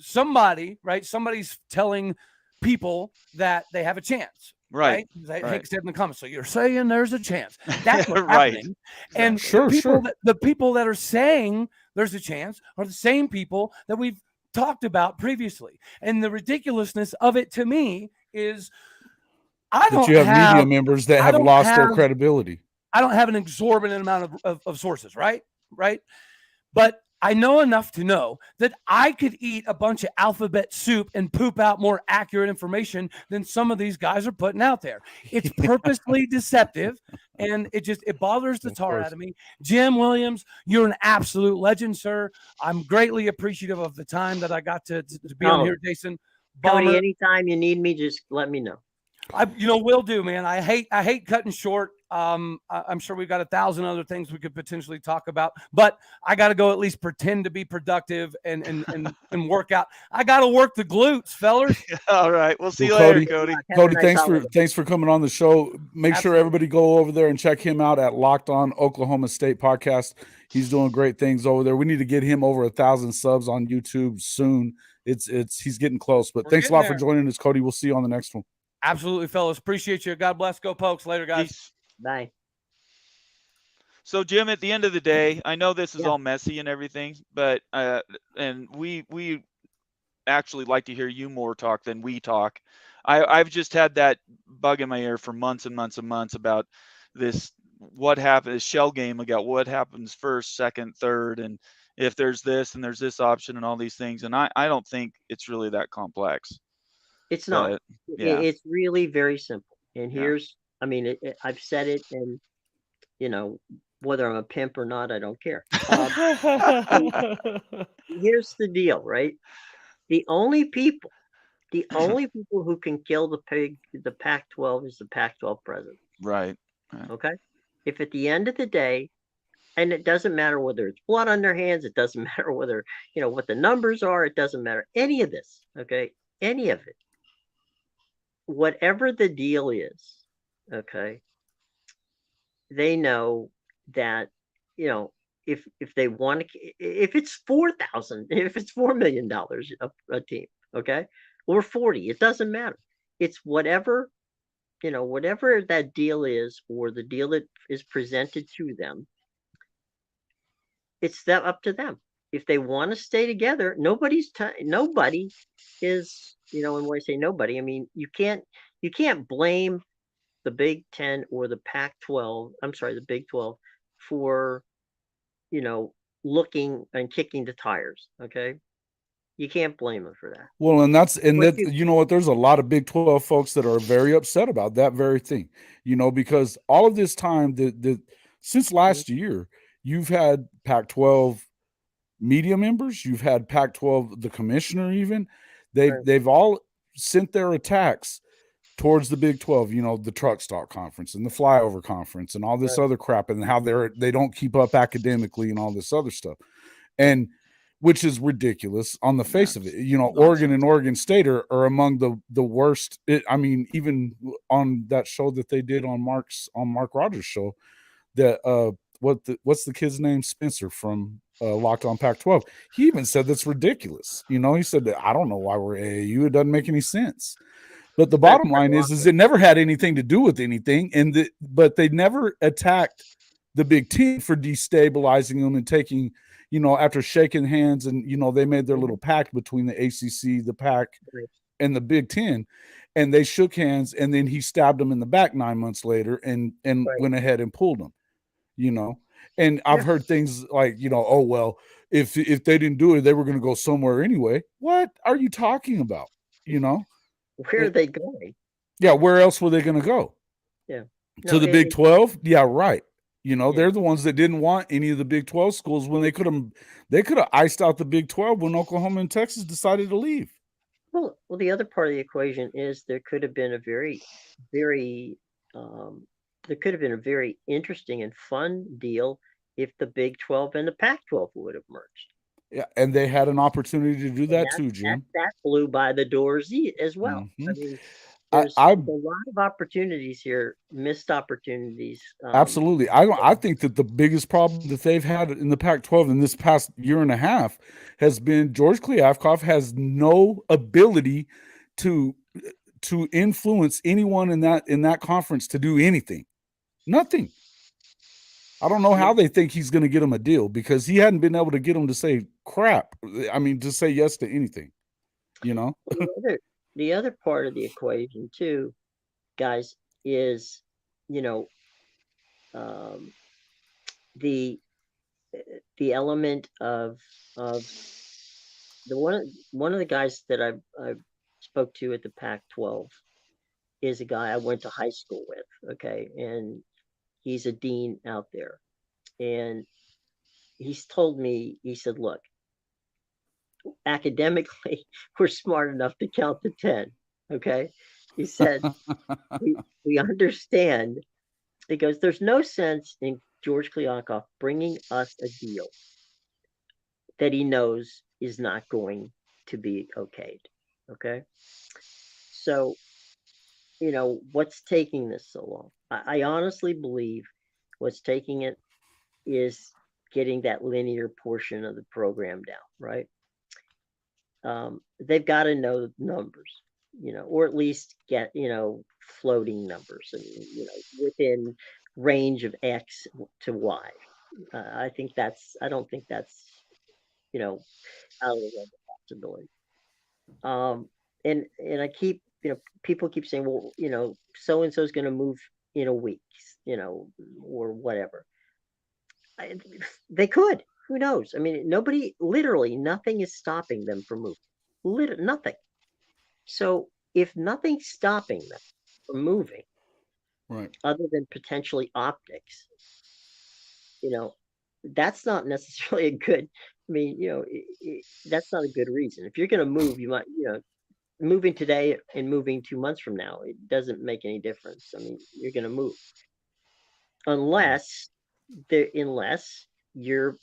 somebody's telling people that they have a chance. Right. Hank said in the comments. So you're saying there's a chance. That's what's happening. And the people that are saying there's a chance are the same people that we've talked about previously. And the ridiculousness of it to me is you have media members that have lost their credibility. I don't have an exorbitant amount of sources, right? But I know enough to know that I could eat a bunch of alphabet soup and poop out more accurate information than some of these guys are putting out there. It's purposely deceptive, and it bothers the tar out of me. Jim Williams, you're an absolute legend, sir. I'm greatly appreciative of the time that I got to be on here, Jason. Cody, anytime you need me, just let me know. Will do, man. I hate cutting short. I'm sure we've got 1,000 other things we could potentially talk about, but I got to go at least pretend to be productive and work out. I got to work the glutes, fellas. All right. We'll see you later, Cody. Cody, thanks for coming on the show. Make sure everybody go over there and check him out at Locked On Oklahoma State Podcast. He's doing great things over there. We need to get him over 1,000 subs on YouTube soon. He's getting close, but thanks a lot for joining us, Cody. We'll see you on the next one. Absolutely, fellas. Appreciate you. God bless. Go Pokes. Later, guys. Peace. Bye. So, Jim, at the end of the day, I know this is all messy and everything, but and we actually like to hear you more talk than we talk. I've just had that bug in my ear for months and months and months about this. What happened? This shell game about what happens first, second, third, and if there's this and there's this option and all these things. And I don't think it's really that complex. It's not. It's really very simple. And here's, I've said it, and whether I'm a pimp or not, I don't care. Here's the deal, right? The only people The only people who can kill the Pac-12 is the Pac-12 president. Right. Okay. If at the end of the day, and it doesn't matter whether it's blood on their hands, it doesn't matter whether, what the numbers are, it doesn't matter any of this. Okay. Any of it. Whatever the deal is, okay, they know that, if they want to, if it's 4,000, if it's $4 million a team, okay, or 40, it doesn't matter. It's whatever, whatever that deal is, or the deal that is presented to them. It's up to them. If they want to stay together, nobody is, and when I say nobody, I mean, you can't blame the Big Ten or the Pac-12, the Big 12 for, looking and kicking the tires. Okay. You can't blame them for that. Well, you know what? There's a lot of Big 12 folks that are very upset about that very thing, because all of this time since last year, you've had Pac-12 media members, you've had Pac-12, the commissioner, even they've all sent their attacks towards the Big 12, the truck stop conference and the flyover conference and all this other crap, and how they don't keep up academically and all this other stuff. And which is ridiculous on the face of it. Oregon and Oregon State are among the worst. Even on that show that they did on Mark Rogers' show, that what's the kid's name? Spencer from Locked On Pac-12. He even said that's ridiculous. He said that I don't know why we're AAU. It doesn't make any sense. But the bottom line is it never had anything to do with anything, but they never attacked the Big Ten for destabilizing them and taking, after shaking hands and, they made their little pact between the ACC, the Pac, and the Big Ten, and they shook hands, and then he stabbed them in the back 9 months later and went ahead and pulled them, And I've heard things like, oh, well, if they didn't do it, they were going to go somewhere anyway. What are you talking about? Where are they going? Yeah, where else were they going to go? Yeah. To the Big 12? Yeah, right. They're the ones that didn't want any of the Big 12 schools when they could have iced out the Big 12 when Oklahoma and Texas decided to leave. Well, the other part of the equation is there could have been a very, very, there could have been a very interesting and fun deal if the Big 12 and the Pac-12 would have merged. Yeah, and they had an opportunity to do that too, Jim. That blew by the doors as well. Mm-hmm. There's a lot of opportunities here, missed opportunities. Absolutely. I think that the biggest problem that they've had in the Pac-12 in this past year and a half has been George Kliavkoff has no ability to influence anyone in that conference to do anything. Nothing. I don't know how they think he's going to get him a deal, because he hadn't been able to get him to say crap. To say yes to anything, The other part of the equation too, guys, is, the element of the one of the guys that I spoke to at the Pac-12 is a guy I went to high school with. Okay. And he's a dean out there, and he's told me, he said, look, academically, we're smart enough to count to 10. Okay. He said, we understand. He goes, there's no sense in George Kliavkoff bringing us a deal that he knows is not going to be okayed. Okay. So, what's taking this so long? I honestly believe what's taking it is getting that linear portion of the program down, right? They've got to know numbers, or at least get, floating numbers, and, within range of X to Y. I don't think that's, out of the realm of possibility. And I keep, people keep saying, well, so-and-so is going to move in a week, or whatever. They could. Who knows? Literally nothing is stopping them from moving. Nothing. So if nothing's stopping them from moving, right, other than potentially optics, that's not necessarily a good, that's not a good reason. If you're going to move, you might, moving today and moving 2 months from now, it doesn't make any difference. I mean, you're going to move unless you're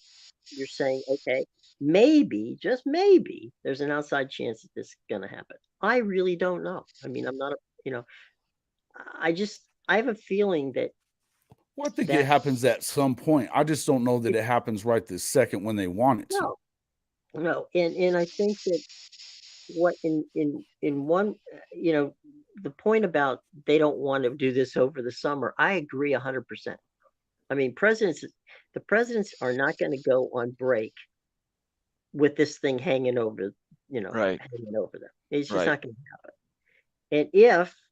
saying, okay, maybe, just maybe, there's an outside chance that this is going to happen. I really don't know. I mean, I'm not I have a feeling that. Well, I think it happens at some point. I just don't know that it happens right this second when they want it to. No, and I think that what in one, the point about they don't want to do this over the summer, I agree 100%. I mean, the presidents are not going to go on break with this thing hanging over, hanging over them. It's just not going to happen. And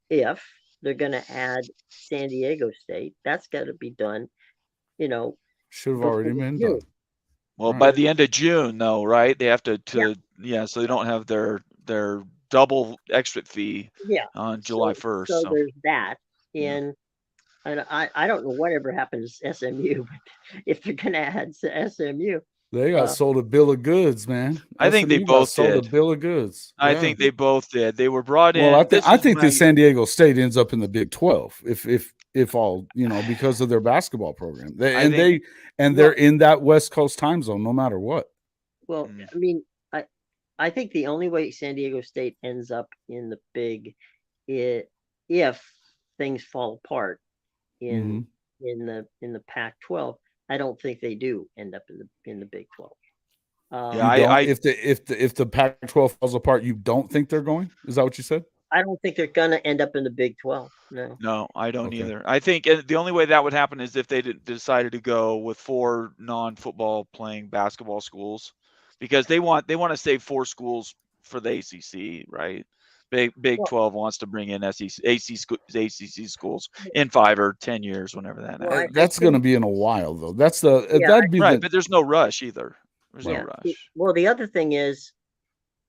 if they're going to add San Diego State, that's got to be done, should have already been done. Well, by the end of June, though, right? They have to so they don't have their double exit fee on July 1st. So there's that. And I don't know whatever happens to SMU, but if they're going to add to SMU, they got sold a bill of goods, man. I think they both sold did. a bill of goods. I think they both did. They were brought in. Well, I think that San Diego State ends up in the Big 12 if all, because of their basketball program. They're in that West Coast time zone no matter what. Well, I mean, I think the only way San Diego State ends up in the Big, if things fall apart in the Pac-12, I don't think they do end up in the Big 12. If the Pac-12 falls apart, you don't think they're going? Is that what you said? I don't think they're going to end up in the Big 12. No, I don't either. I think the only way that would happen is if they decided to go with 4 non-football playing basketball schools, because they want to save 4 schools for the ACC, right? Big 12 wants to bring in ACC schools in 5 or 10 years, whenever that happens. That's going to be in a while, though. That'd be right, but there's no rush either. There's no rush. Well, the other thing is,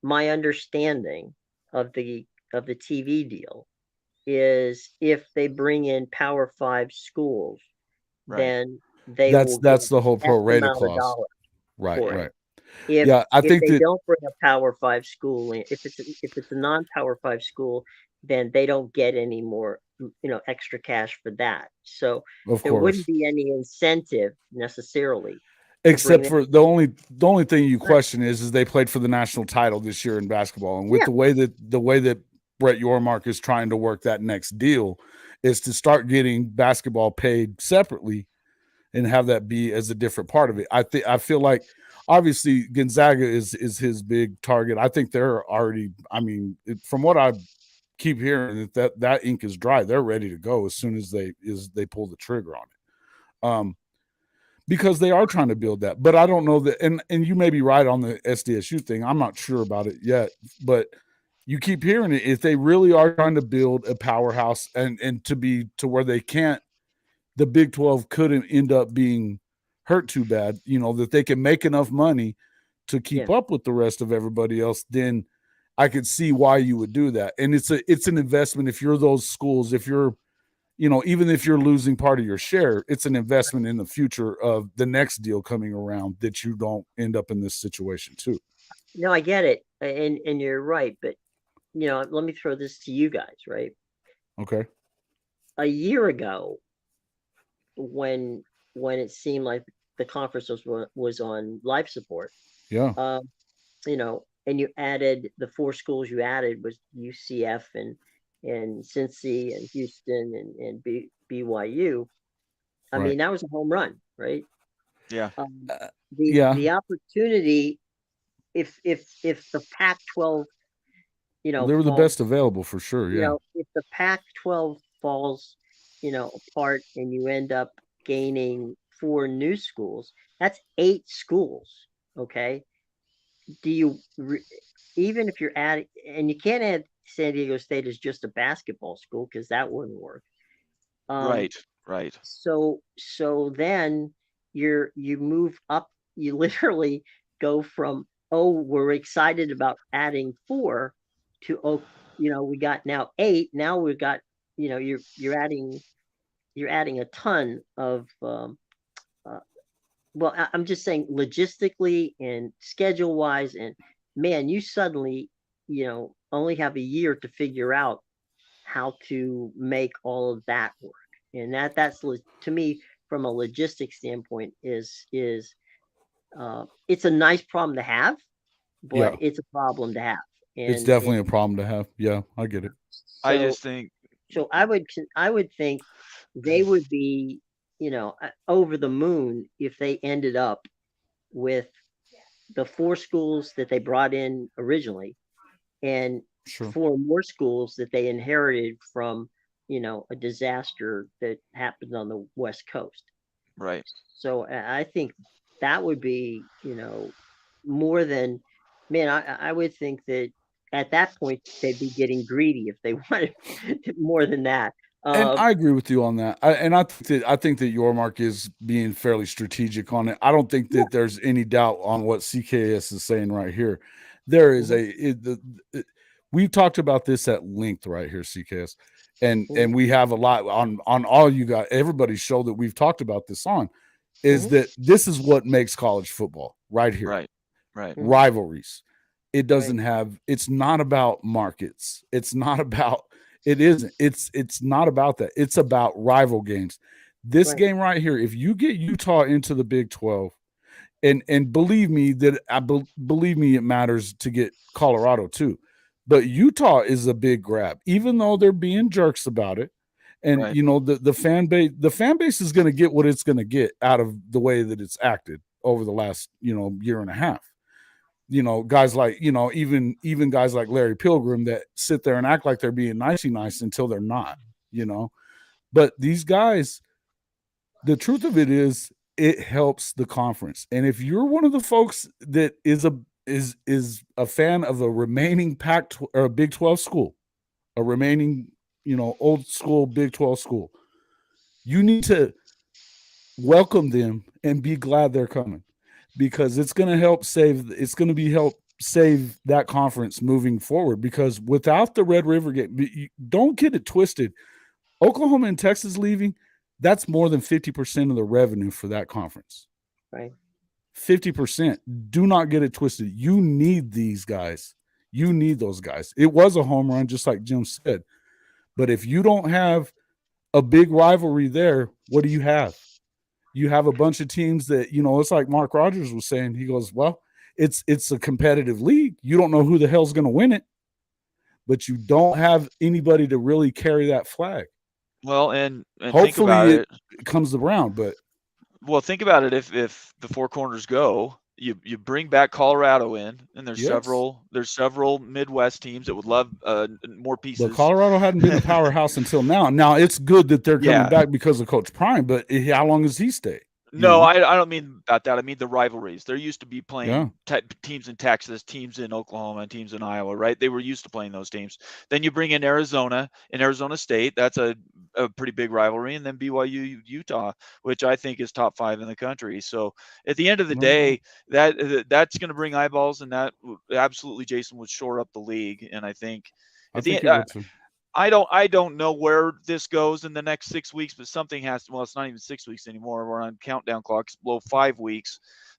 my understanding of the TV deal is if they bring in Power 5 schools, then that's the whole pro rata clause. Right. I think they don't bring a Power 5 school in, if it's a non-Power 5 school, then they don't get any more, extra cash for that. So there wouldn't be any incentive necessarily. Except for the only thing you question is they played for the national title this year in basketball, and with the way that Brett Yormark is trying to work that next deal is to start getting basketball paid separately and have that be as a different part of it. I feel like obviously Gonzaga is his big target. I think they're already, from what I keep hearing, that ink is dry. They're ready to go as soon as they pull the trigger on it. Because they are trying to build that. But I don't know that, and you may be right on the SDSU thing. I'm not sure about it yet, but you keep hearing it. If they really are trying to build a powerhouse and to where they can't, the Big 12 couldn't end up being hurt too bad, that they can make enough money to keep up with the rest of everybody else, then I could see why you would do that. And it's an investment. If you're those schools, if you're, even if you're losing part of your share, it's an investment in the future of the next deal coming around that you don't end up in this situation too. No, I get it. And you're right. But, let me throw this to you guys, right? Okay. A year ago, when it seemed like the conference was on life support, and you added the 4 schools you added was UCF and Cincy and Houston and BYU. I mean, that was a home run, right? Yeah. The opportunity, if the Pac-12, they were the best available for sure. Yeah. If the Pac-12 falls, apart and you end up gaining 4 new schools, that's 8 schools. Okay. Do you even if you're adding, and you can't add San Diego State as just a basketball school because that wouldn't work. Right. So then you move up. You literally go from we're excited about adding 4 to we got now 8. Now we've got you're adding a ton of. Well, I'm just saying logistically and schedule wise, and man, you suddenly only have a year to figure out how to make all of that work. And that's to me, from a logistics standpoint, is it's a nice problem to have, but Yeah. it's a problem to have. It's definitely a problem to have. Yeah, I get it. I so- just think So I would think they would be, over the moon if they ended up with the 4 schools that they brought in originally, and Sure. 4 more schools that they inherited from, a disaster that happened on the West Coast. right. So I think that would be, more than, man, I would think that at that point they'd be getting greedy if they wanted more than that. And I agree with you on that. I think that Yormark is being fairly strategic on it. I don't think that there's any doubt on what CKS is saying right here. There is we've talked about this at length right here, CKS, and we have a lot on all you got everybody's show that we've talked about this on, is that this is what makes college football right here. Right. Rivalries. It doesn't have. It's not about markets. It's not about. It isn't. It's not about that. It's about rival games. This game right here, if you get Utah into the Big 12, and believe me that believe me, it matters to get Colorado too. But Utah is a big grab, even though they're being jerks about it. And the fan base is going to get what it's going to get out of the way that it's acted over the last year and a half. Guys like, even guys like Larry Pilgrim that sit there and act like they're being nice until they're not, but these guys, the truth of it is it helps the conference. And if you're one of the folks that is a fan of a remaining Pac-12 or a Big 12 school, a remaining, old school Big 12 school, you need to welcome them and be glad they're coming. Because it's going to help save that conference moving forward. Because without the Red River game, don't get it twisted. Oklahoma and Texas leaving, that's more than 50% of the revenue for that conference. Right. 50%. Do not get it twisted. You need these guys. You need those guys. It was a home run, just like Jim said. But if you don't have a big rivalry there, what do you have? You have a bunch of teams that, it's like Mark Rogers was saying. He goes, well, it's a competitive league. You don't know who the hell's going to win it, but you don't have anybody to really carry that flag. Well, and hopefully think about it comes around, but think about it. If the Four Corners go, you bring back Colorado in, and there's several Midwest teams that would love more pieces. But Colorado hadn't been a powerhouse until now. Now it's good that they're coming back because of Coach Prime, but how long does he stay? No, I don't mean about that. I mean the rivalries. They're used to be playing teams in Texas, teams in Oklahoma, and teams in Iowa, right? They were used to playing those teams. Then you bring in Arizona and Arizona State. That's a pretty big rivalry. And then BYU, Utah, which I think is top 5 in the country. So at the end of the day, that's going to bring eyeballs, and that absolutely, Jason, would shore up the league. And I think at the end, I don't know where this goes in the next 6 weeks, but something has to. Well, it's not even 6 weeks anymore. We're on countdown clocks below 5 weeks.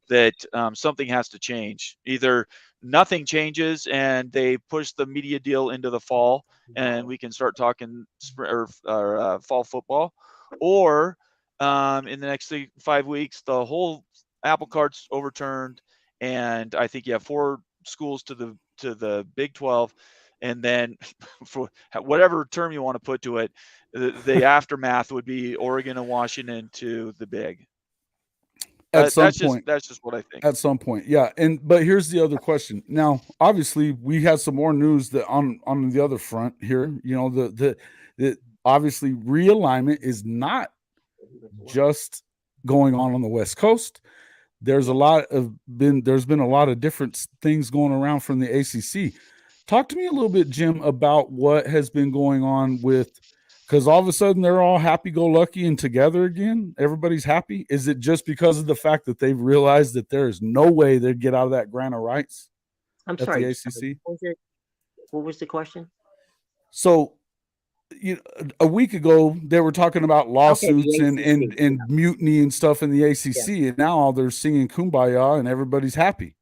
That something has to change. Either nothing changes and they push the media deal into the fall, and we can start talking fall football, or in the next 5 weeks the whole apple cart's overturned, and I think you have 4 schools to the Big 12. And then, for whatever term you want to put to it, the aftermath would be Oregon and Washington to the Big. At some point, that's just what I think. At some point, yeah. But here's the other question. Now, obviously, we had some more news that on the other front here. The obviously realignment is not just going on the West Coast. There's been a lot of different things going around from the ACC. Talk to me a little bit, Jim, about what has been going on because all of a sudden they're all happy-go-lucky and together again. Everybody's happy. Is it just because of the fact that they've realized that there is no way they'd get out of that grant of rights? I'm sorry. The ACC? What was the question? So, a week ago they were talking about lawsuits and mutiny and stuff in the ACC, and now they're singing Kumbaya and everybody's happy.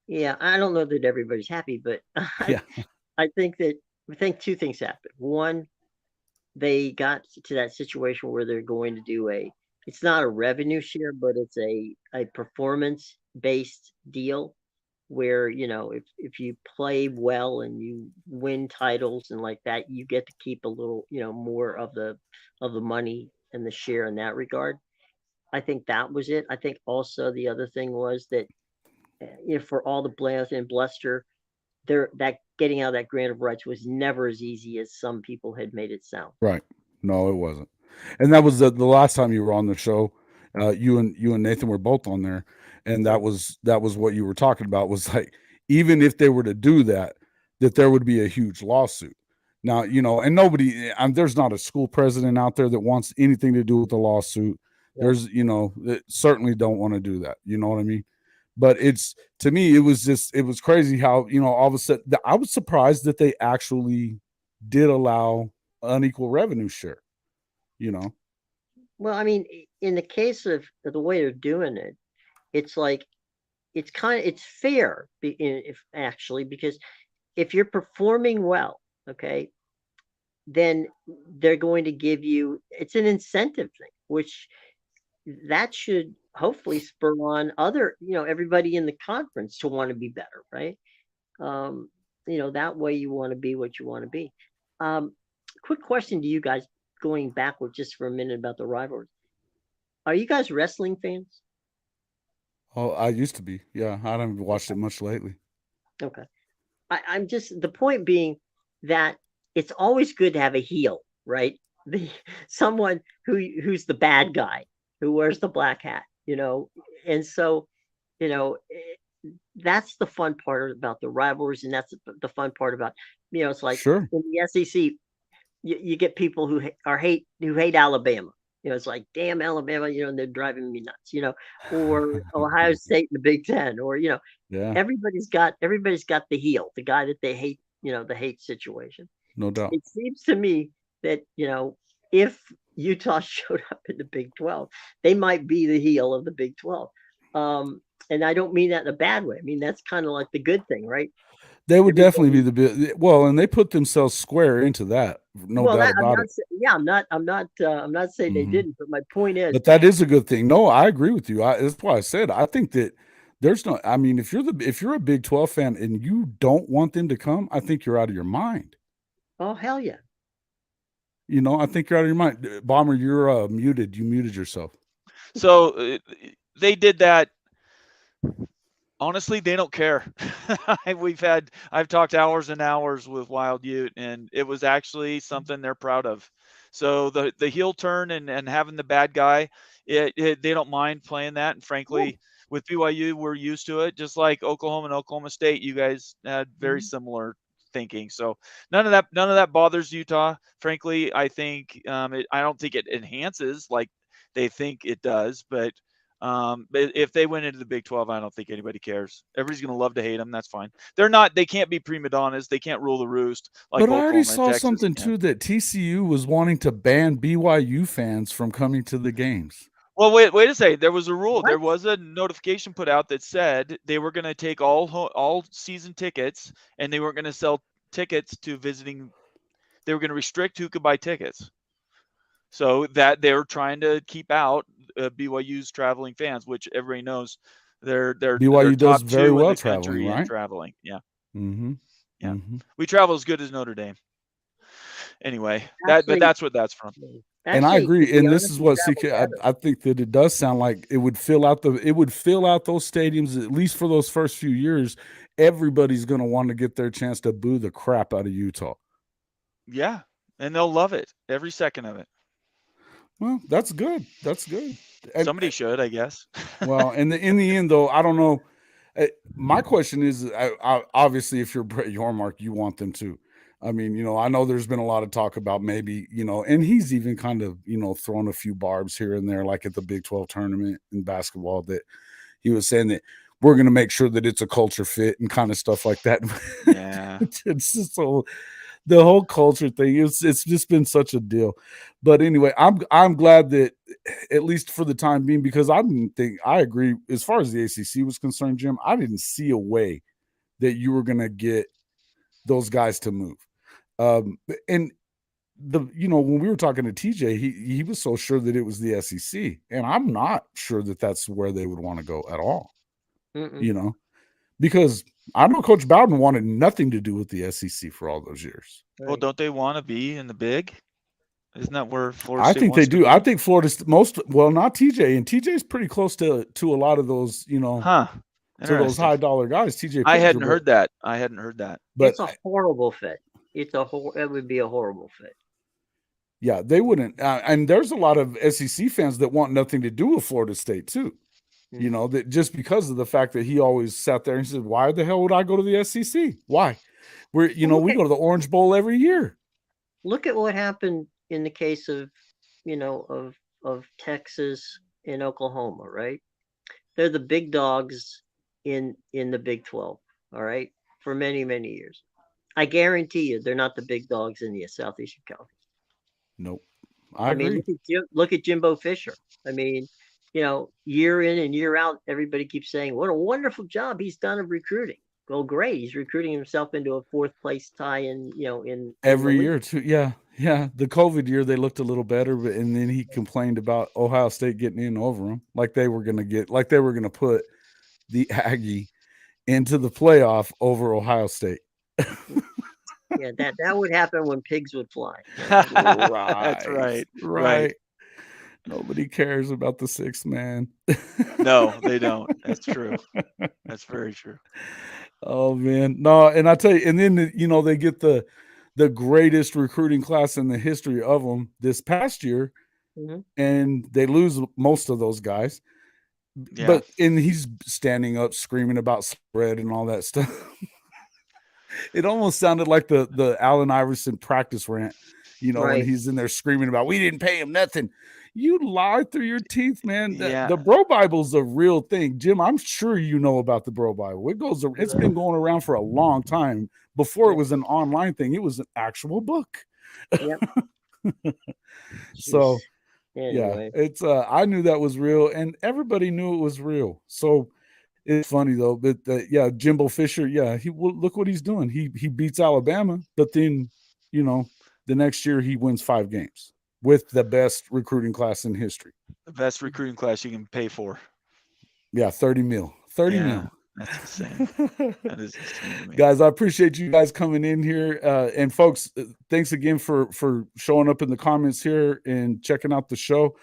Yeah, I don't know that everybody's happy, but I think two things happened. One, they got to that situation where they're going to do it's not a revenue share, but it's a performance based deal where, if you play well and you win titles and like that, you get to keep a little, more of the money and the share in that regard. I think that was it. I think also the other thing was that, for all the blast and bluster, that getting out of that grant of rights was never as easy as some people had made it sound. Right. No, it wasn't. And that was the last time you were on the show. You and Nathan were both on there, and that was what you were talking about, was like, even if they were to do that there would be a huge lawsuit. Now, and nobody, there's not a school president out there that wants anything to do with the lawsuit. Yeah. There's, that certainly don't want to do that. You know what I mean? But to me, it was crazy how, all of a sudden, I was surprised that they actually did allow unequal revenue share, Well, I mean, in the case of the way they're doing it, it's like, it's fair because if you're performing well, okay, then they're going to give you, it's an incentive thing, which that should hopefully spur on other, everybody in the conference to want to be better, right? That way you want to be what you want to be. Quick question to you guys, going backward just for a minute about the rivalry. Are you guys wrestling fans? Oh, I used to be. Yeah, I haven't watched it much lately. Okay. I'm just, the point being that it's always good to have a heel, right? Someone who's the bad guy, who wears the black hat, and so, that's the fun part about the rivalries, and that's the fun part about, it's like, sure, in the SEC, you get people who hate Alabama. It's like, damn Alabama, and they're driving me nuts, or Ohio State in the Big Ten, or, yeah. Everybody's got the heel, the guy that they hate, the hate situation. No doubt. It seems to me that, if Utah showed up in the Big 12, they might be the heel of the Big 12. And I don't mean that in a bad way. I mean, that's kind of like the good thing, right? They would definitely be the big, well, and they put themselves square into that. No doubt about it. I'm not saying they didn't, but my point is. But that is a good thing. No, I agree with you. That's why I said, I think that there's no, I mean, if you're a Big 12 fan and you don't want them to come, I think you're out of your mind. Oh, hell yeah. I think you're out of your mind. Bomber, you're muted. You muted yourself. So they did that. Honestly, they don't care. I've talked hours and hours with Wild Ute, and it was actually something they're proud of. So the heel turn and having the bad guy, they don't mind playing that. And frankly, with BYU, we're used to it. Just like Oklahoma and Oklahoma State, you guys had very similar thinking. So none of that bothers Utah. Frankly, I think I don't think it enhances like they think it does, but if they went into the Big 12, I don't think anybody cares. Everybody's going to love to hate them. That's fine. They can't be prima donnas. They can't rule the roost. Like but I already saw something too, that TCU was wanting to ban BYU fans from coming to the games. Well, wait a second. There was a rule. What? There was a notification put out that said they were going to take all season tickets, and they weren't going to sell tickets to visiting. They were going to restrict who could buy tickets. So that they're trying to keep out BYU's traveling fans, which everybody knows they're BYU does very well traveling, right? Traveling, yeah. Mm-hmm. Yeah. Mm-hmm. We travel as good as Notre Dame. Anyway, but that's what that's from. And I agree. And this is what CK. I think that it does sound like it would fill out those stadiums, at least for those first few years. Everybody's going to want to get their chance to boo the crap out of Utah. Yeah, and they'll love it, every second of it. Well, that's good. That's good. Somebody should, I guess. Well, in the end, though, I don't know. My question is, obviously, if you're Brett Yormark, you want them to. I mean, I know there's been a lot of talk about maybe, and he's even kind of, thrown a few barbs here and there, like at the Big 12 tournament in basketball, that he was saying that we're going to make sure that it's a culture fit and kind of stuff like that. Yeah. It's just so. The whole culture thing, it's just been such a deal. But anyway, I'm glad that, at least for the time being, because I agree, as far as the ACC was concerned, Jim, I didn't see a way that you were going to get those guys to move. And when we were talking to TJ, he was so sure that it was the SEC, and I'm not sure that that's where they would want to go at all. Because I know Coach Bowden wanted nothing to do with the SEC for all those years. Well, don't they want to be in the Big? Isn't that where Florida State I think they do. I think Florida's not TJ, and TJ's pretty close to a lot of those, to those high dollar guys. TJ, I hadn't heard that. But it's a horrible fit. It would be a horrible fit. Yeah, they wouldn't. And there's a lot of SEC fans that want nothing to do with Florida State too. That just because of the fact that he always sat there and said, "Why the hell would I go to the SEC? Why? We go to the Orange Bowl every year." Look at what happened in the case of, of Texas and Oklahoma, right? They're the big dogs in the Big 12, all right, for many, many years. I guarantee you, they're not the big dogs in the Southeastern Conference. Nope. I mean, look at Jimbo Fisher. I mean, year in and year out, everybody keeps saying, what a wonderful job he's done of recruiting. Well, great. He's recruiting himself into a 4th place tie in every year too. Yeah. Yeah. The COVID year, they looked a little better, and then he complained about Ohio State getting in over them. Like they were going to put the Aggie into the playoff over Ohio State. Yeah, that would happen when pigs would fly. That's right. Nobody cares about the 6th man. No, they don't. That's true. That's very true. Oh man, no, and I tell you, and then they get the greatest recruiting class in the history of them this past year, and they lose most of those guys. Yeah. And he's standing up screaming about spread and all that stuff. It almost sounded like the Allen Iverson practice rant, when he's in there screaming about, we didn't pay him nothing. You lie through your teeth, man. The Bro Bible's a real thing. Jim, I'm sure you know about the Bro Bible. It's been going around for a long time. Before it was an online thing, it was an actual book. Yep. So anyway. it's I knew that was real, and everybody knew it was real. So it's funny though, but Jimbo Fisher, look what he's doing. He beats Alabama, but then the next year he wins 5 games with the best recruiting class in history. The best recruiting class you can pay for. Yeah, 30 mil. 30 mil. That's insane. That is insane. Guys, I appreciate you guys coming in here. And folks, thanks again for showing up in the comments here and checking out the show.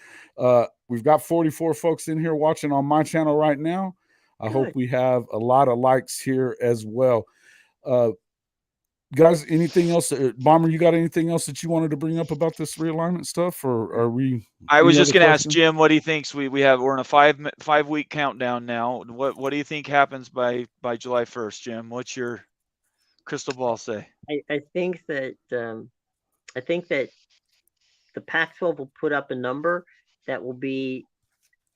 We've got 44 folks in here watching on my channel right now. I hope we have a lot of likes here as well. Guys, anything else? Bomber, you got anything else that you wanted to bring up about this realignment stuff, or are we? I was just going to ask Jim what he thinks. We're in a 5-week countdown now. What do you think happens by July 1st, Jim? What's your crystal ball say? I think that the Pac-12 will put up a number that will be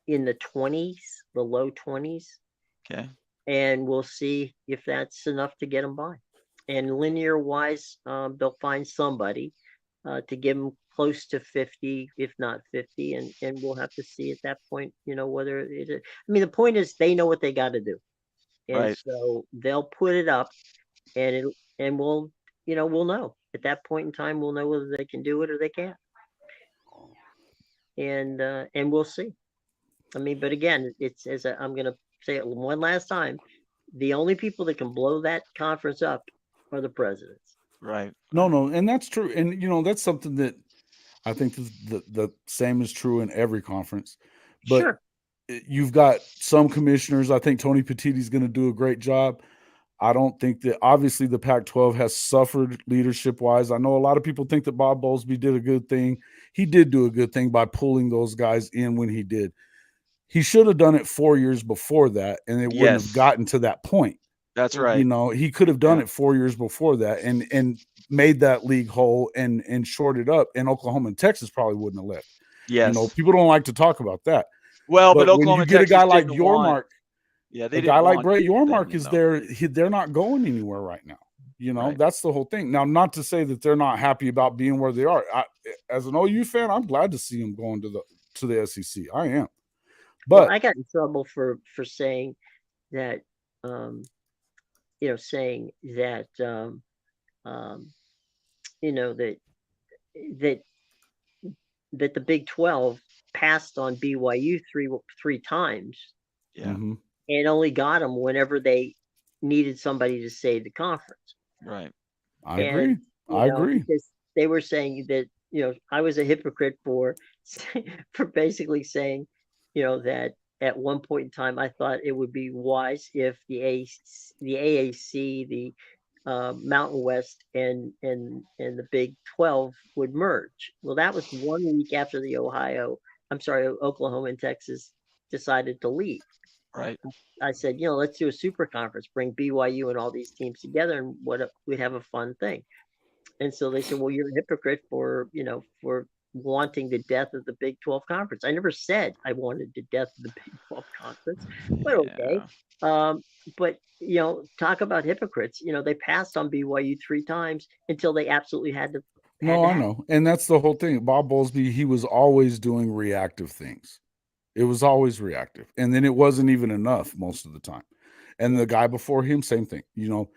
in the 20s, the low 20s. Okay. And we'll see if that's enough to get them by. And linear wise, they'll find somebody to give them close to 50, if not 50. And we'll have to see at that point, whether it is. I mean, the point is they know what they got to do. And so they'll put it up and we'll know at that point in time, we'll know whether they can do it or they can't. And we'll see. I mean, but again, I'm going to say it one last time. The only people that can blow that conference up are the presidents. Right. No, and that's true. And that's something that I think the same is true in every conference. But sure. You've got some commissioners. I think Tony Petitti's going to do a great job. I don't think that obviously the Pac-12 has suffered leadership wise. I know a lot of people think that Bob Bowlesby did a good thing. He did do a good thing by pulling those guys in when he did. He should have done it 4 years before that, and it wouldn't have gotten to that point. That's right. He could have done it 4 years before that and made that league whole and shorted up, and Oklahoma and Texas probably wouldn't have left. Yes. People don't like to talk about that. Well, but Oklahoma when you get a guy like Yormark, a guy like Brett Yormark is there. They're not going anywhere right now. That's the whole thing. Now, not to say that they're not happy about being where they are. As an OU fan, I'm glad to see them going to the SEC. I am. But I got in trouble for saying that, saying that you know, that that the Big 12 passed on BYU three times Yeah. Mhm. and only got them whenever they needed somebody to save the conference. Right. I agree. You I know, agree. because they were saying that, you know, I was a hypocrite for for basically saying, you know, that at one point in time I thought it would be wise if the AAC, the Mountain West, and the Big 12 would merge. Well, that was 1 week after the Oklahoma and Texas decided to leave. Right. I said, you know, let's do a super conference, bring BYU and all these teams together, and we'd have a fun thing. And so they said, well, you're a hypocrite for, you know, for wanting the death of the Big 12 conference. I never said I wanted the death of the Big 12 conference, but okay. Yeah. But, you know, talk about hypocrites. You know, they passed on BYU three times until they absolutely had to. No, I know. And that's the whole thing. Bob Bowlesby, he was always doing reactive things. It was always reactive. And then it wasn't even enough most of the time. And the guy before him, same thing. You know,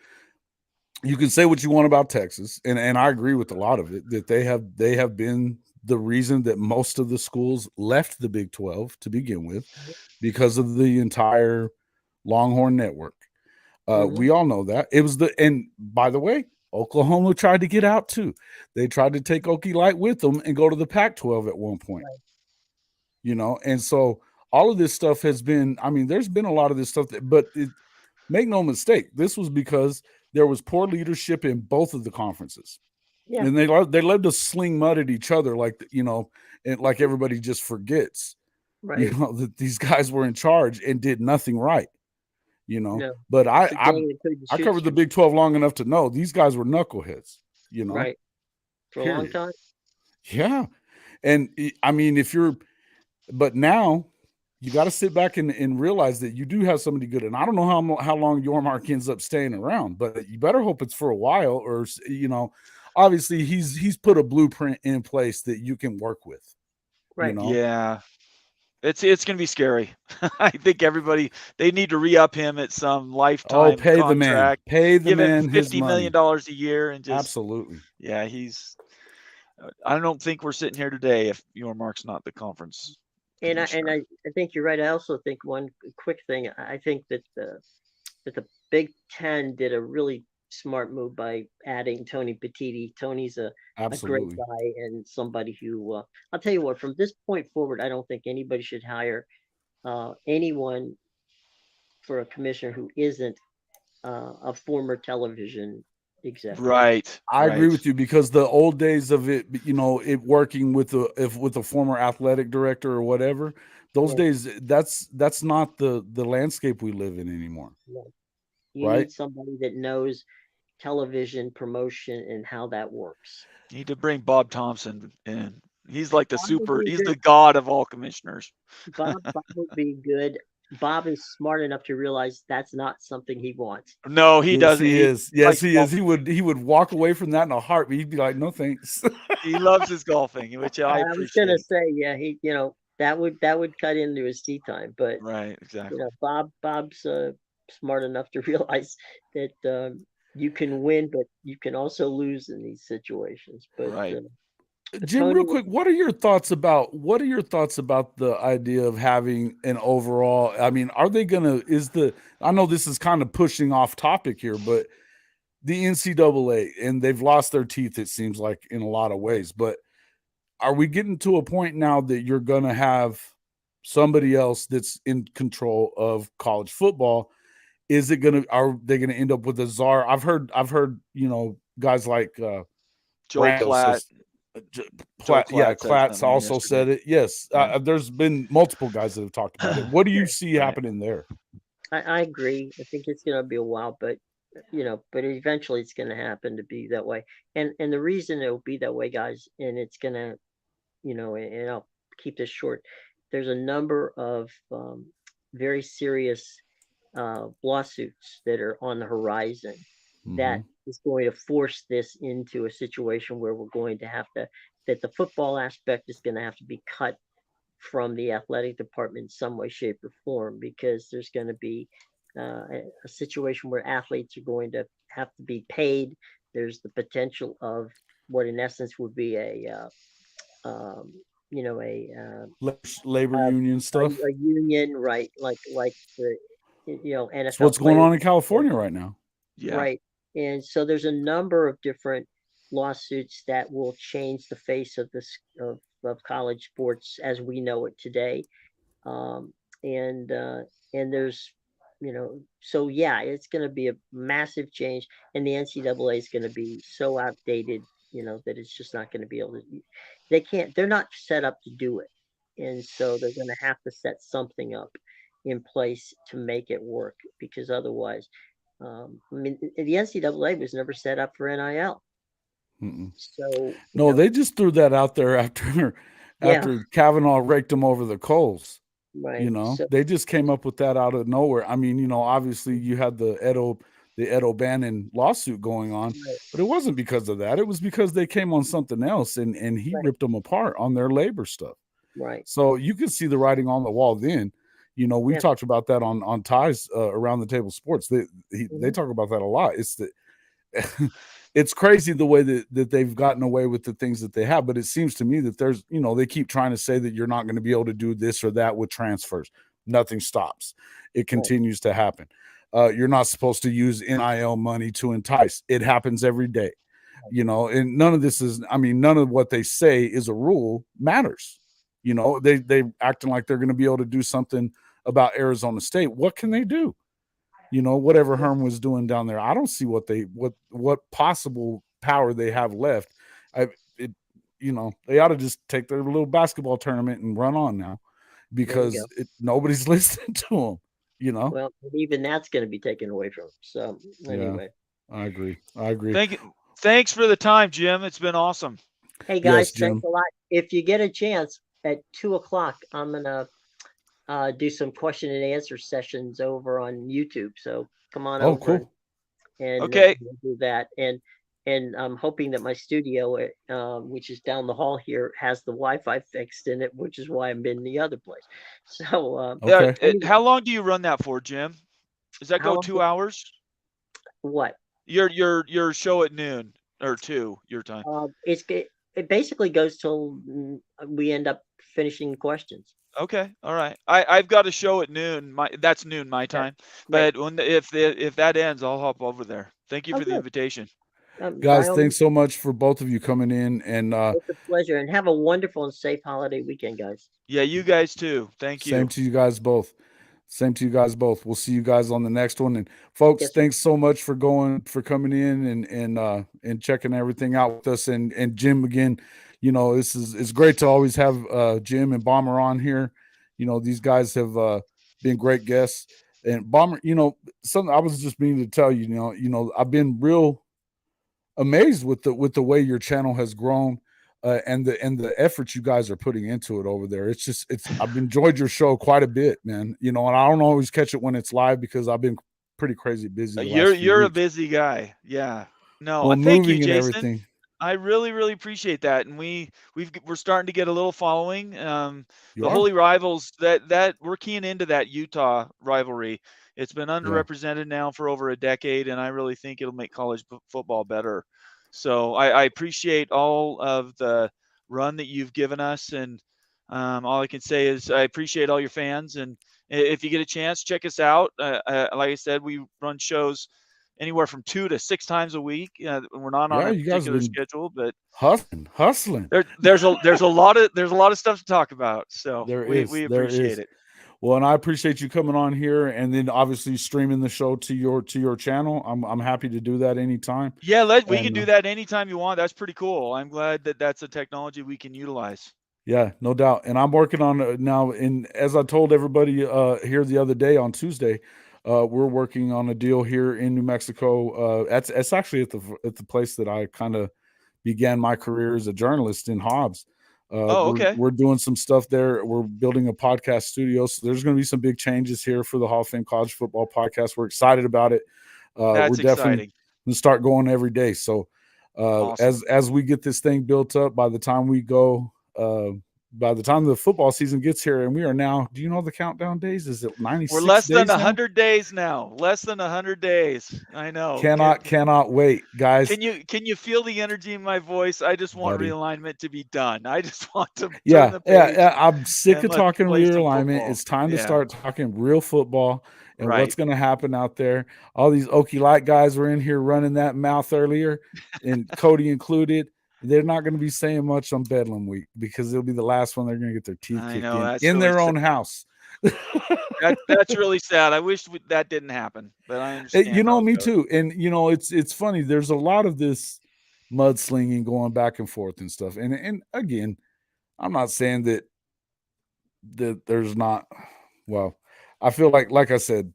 you can say what you want about Texas, and I agree with a lot of it, that they have been the reason that most of the schools left the Big 12 to begin with, because of the entire Longhorn network. We all know that. It was and by the way, Oklahoma tried to get out too. They tried to take Okie Light with them and go to the Pac-12 at one point. Right. You know, and so all of this stuff has been, I mean, there's been a lot of this stuff, make no mistake, this was because there was poor leadership in both of the conferences. Yeah. And they love to sling mud at each other, like, you know, and like everybody just forgets, Right. you know, that these guys were in charge and did nothing right, you know. No. But I covered the Big 12 long enough to know these guys were knuckleheads, you know. Right. For a long time. Yeah. And I mean, but now you got to sit back and realize that you do have somebody good. And I don't know how long Yormark ends up staying around, but you better hope it's for a while, or, you know, obviously he's put a blueprint in place that you can work with. Right. You know? Yeah. It's going to be scary. I think they need to re-up him at some lifetime pay contract. the man. Pay the give man him his $50 money. million a year and just. Absolutely. Yeah, I don't think we're sitting here today if Yormark's not the conference. And I think you're right. I also think one quick thing. I think that the Big 10 did a really smart move by adding Tony Petitti. Tony's a great guy and somebody who I'll tell you what. From this point forward, I don't think anybody should hire anyone for a commissioner who isn't a former television executive. Right. I agree with you, because the old days of it, you know, it working with a former athletic director or whatever, those days, that's not the landscape we live in anymore. You need somebody that knows television promotion and how that works. You need to bring Bob Thompson in. He's like he's the god of all commissioners. Bob would be good. Bob is smart enough to realize that's not something he wants. No, he doesn't. He is. Yes, he is. He would walk away from that in a heartbeat. He'd be like, "No, thanks." He loves his golfing, which I appreciate. was gonna say, yeah, he, you know, that would cut into his tea time, but right, exactly. You know, Bob's smart enough to realize that you can win, but you can also lose in these situations. But right. Jim, real quick, what are your thoughts about the idea of having an overall? I mean, are they gonna? I know this is kind of pushing off topic here, but the NCAA, and they've lost their teeth, it seems like, in a lot of ways. But are we getting to a point now that you're gonna have somebody else that's in control of college football? Are they gonna end up with a czar? I've heard, you know, guys like Joe Platt. Klatt's also said it. Yes, there's been multiple guys that have talked about it. What do you see happening there? I agree. I think it's going to be a while, but you know, but eventually it's going to happen to be that way. And the reason it will be that way, guys, and it's going to, you know, and I'll keep this short. There's a number of very serious lawsuits that are on the horizon that is going to force this into a situation where we're going to have that the football aspect is going to have to be cut from the athletic department in some way, shape, or form, because there's going to be a situation where athletes are going to have to be paid there's the potential of what in essence would be a you know, labor union stuff. a union, right? Like the, you know, NFL. It's what's going players. on in California right now. Yeah. Right. And so there's a number of different lawsuits that will change the face of this of college sports as we know it today. And there's, you know, so yeah, it's going to be a massive change, and the NCAA is going to be so outdated, you know, that it's just not going to be able to. They're not set up to do it, and so they're going to have to set something up in place to make it work, because otherwise, I mean, the NCAA was never set up for NIL. Mm-mm. So no, they just threw that out there after Kavanaugh raked them over the coals. Right. You know, So, they just came up with that out of nowhere. I mean, you know, obviously you had the Ed O'Bannon lawsuit going on, right, but it wasn't because of that. It was because they came on something else, and he Right. ripped them apart on their labor stuff. right. So you could see the writing on the wall then. You know, we Yeah. talked about that on Ty's Around the Table Sports. They talk about that a lot. It's the it's crazy the way that they've gotten away with the things that they have, but it seems to me that there's, you know, they keep trying to say that you're not going to be able to do this or that with transfers. Nothing stops. It continues to happen. You're not supposed to use NIL money to entice. It happens every day, you know, and none of this is, I mean, none of what they say is a rule matters. You know, they acting like they're going to be able to do something about Arizona State. What can they do? You know, whatever Herm was doing down there, I don't see what possible power they have left. You know, they ought to just take their little basketball tournament and run on now, because nobody's listening to them. You know, Well, even that's going to be taken away from them. So anyway, I agree. Thank you. Thanks for the time, Jim. It's been awesome. hey guys, Jim. thanks a lot. If you get a chance at 2:00, I'm gonna do some question and answer sessions over on YouTube. So come on over. Cool. And Okay. we'll do that. And I'm hoping that my studio, which is down the hall here, has the Wi-Fi fixed in it, which is why I'm in the other place. So Okay. anyway. How long do you run that for, Jim? Does that How go long 2 hours? What? Your show at noon or 2 your time. It basically goes till we end up finishing questions. Okay, all right. I've got a show at noon. That's noon my time. Right. But if that ends, I'll hop over there. Thank you for the good. invitation. Guys, thanks so much for both of you coming in, and It's a pleasure, and have a wonderful and safe holiday weekend, guys. Yeah, you guys too. Thank you. Same to you guys both. We'll see you guys on the next one. And folks, Yes, thanks so much for coming in and checking everything out with us. And Jim, again, you know, it's great to always have Jim and Bomber on here. You know, these guys have been great guests. And Bomber, you know, something I was just meaning to tell you, you know, I've been real amazed with the way your channel has grown. And the effort you guys are putting into it over there. I've enjoyed your show quite a bit, man. You know, and I don't always catch it when it's live because I've been pretty crazy busy. You're a busy guy. Yeah. No, well, thank you, moving and Jason. everything. I really, really appreciate that. And we're starting to get a little following. The Holy Rivals, that we're keying into that Utah rivalry. It's been underrepresented now for over a decade, and I really think it'll make college football better. So I appreciate all of the run that you've given us, and all I can say is I appreciate all your fans. And if you get a chance, check us out. Like I said, we run shows anywhere from 2 to 6 times a week. We're not on a particular schedule, but hustling. There's a lot of stuff to talk about. So we appreciate it. Well, and I appreciate you coming on here, and then obviously streaming the show to your channel. I'm happy to do that anytime. Yeah, we can do that anytime you want. That's pretty cool. I'm glad that that's a technology we can utilize. Yeah, no doubt. And I'm working on now. And as I told everybody here the other day on Tuesday, we're working on a deal here in New Mexico. It's actually at the place that I kind of began my career as a journalist in Hobbs. Okay. We're doing some stuff there. We're building a podcast studio. So there's going to be some big changes here for the Hall of Fame College Football Podcast. We're excited about it. That's we're definitely going to start going every day. So awesome. as we get this thing built up, by the time we go by the time the football season gets here, and we are now, do you know the countdown days? Is it 96 We're less than days now? 100 days now. Less than 100 days. I know. Cannot wait, guys. Can you feel the energy in my voice? I just want Buddy. realignment to be done. I just want to turn Yeah, the page. yeah. I'm sick and of let's talking play some realignment. football. It's time to Yeah. start talking real football and Right. what's going to happen out there. All these Okie Light guys were in here running that mouth earlier, and Cody included. They're not going to be saying much on Bedlam Week because it'll be the last one they're going to get their teeth I kicked know, that's in really their own sad. house. That's really sad. I wish that didn't happen, but I understand. You know, how it me goes. too. And you know, it's funny. There's a lot of this mudslinging going back and forth and stuff. And again, I'm not saying that there's not. Well, I feel like I said,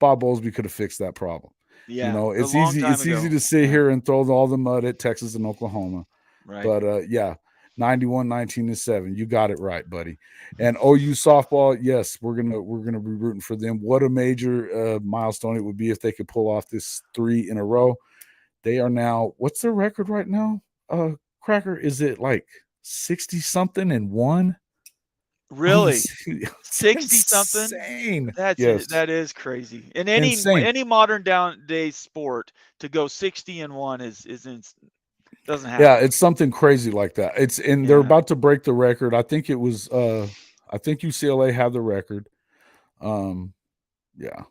Bob Bowlesby could have fixed that problem. Yeah, You know, a it's long easy. time It's easy ago. to sit Yeah. here and throw all the mud at Texas and Oklahoma. Right. But yeah, 91-19-7. You got it right, buddy. And OU softball, yes, we're gonna be rooting for them. What a major milestone it would be if they could pull off this 3 in a row. They are now, what's their record right now? Cracker, is it like 60 something and 1? Really? 60 something? Insane. That's Yes. it. That is crazy. In any Insane. modern day sport, to go 60-1 doesn't happen. Yeah, it's something crazy like that. They're Yeah. about to break the record. I think it was I think UCLA had the record. Yeah.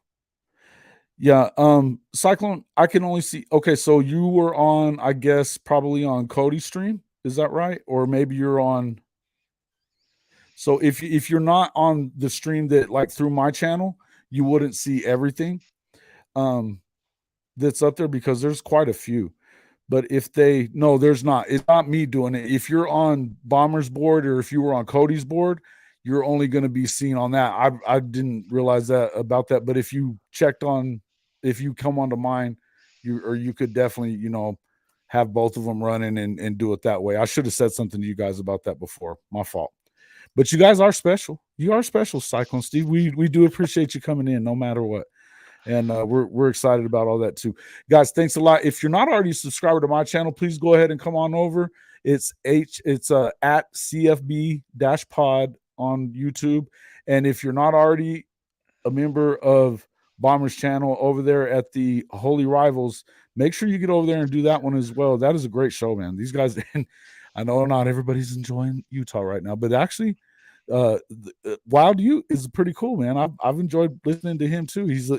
Cyclone, I can only see. Okay, so you were on, I guess, probably on Cody's stream. Is that right? Or maybe you're on. So if you're not on the stream that like through my channel, you wouldn't see everything that's up there because there's quite a few. But no, there's not. It's not me doing it. If you're on Bomber's board or if you were on Cody's board, you're only going to be seen on that. I didn't realize that about that. But if you come onto mine, you could definitely, have both of them running and do it that way. I should have said something to you guys about that before. My fault. But you guys are special. You are special, Cyclone Steve. We do appreciate you coming in no matter what. And we're excited about all that too. Guys, thanks a lot. If you're not already a subscriber to my channel, please go ahead and come on over. It's at CFB-pod on YouTube. And if you're not already a member of Bomber's channel over there at the Holy Rivals, make sure you get over there and do that one as well. That is a great show, man. These guys, and I know not everybody's enjoying Utah right now, but actually Wild U is pretty cool, man. I've enjoyed listening to him too. He's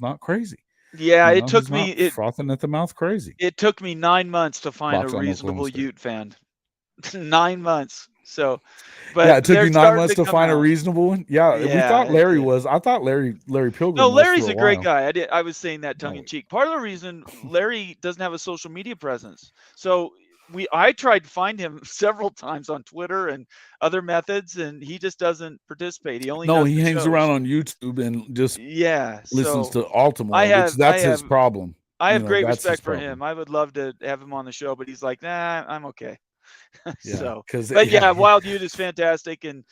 not crazy. Yeah, it took me frothing at the mouth crazy. It took me 9 months to find Box a on reasonable Oklahoma State. Ute fan. 9 months. So, but Yeah, it took they're you 9 starting months to come find a out. reasonable one. Yeah, we Yeah, thought it Larry did. was. I thought Larry Pilgrim. No, was Larry's for a great while. guy. I was saying that tongue in cheek. Part of the reason Larry doesn't have a social media presence. So I tried to find him several times on Twitter and other methods, and he just doesn't participate. He only does He the hangs shows. around on YouTube and just listens so to Altamore. That's his problem. I have great that's his respect for problem. him. I would love to have him on the show, but he's like, nah, I'm okay. Yeah, Wild Ute is fantastic, and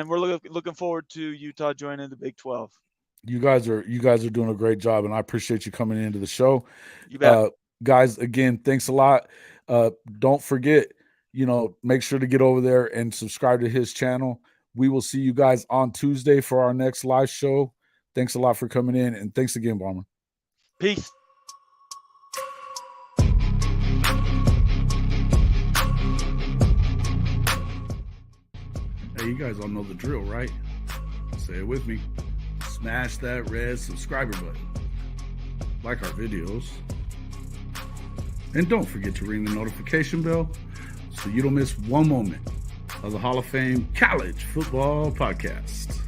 we're looking forward to Utah joining the Big 12. You guys are doing a great job, and I appreciate you coming into the show. You bet. Guys, again, thanks a lot. Don't forget, make sure to get over there and subscribe to his channel. We will see you guys on Tuesday for our next live show. Thanks a lot for coming in, and thanks again, Bomber. Peace. Hey, you guys all know the drill, right? Say it with me. Smash that red subscriber button. Like our videos. And don't forget to ring the notification bell so you don't miss one moment of the Hall of Fame College Football Podcast.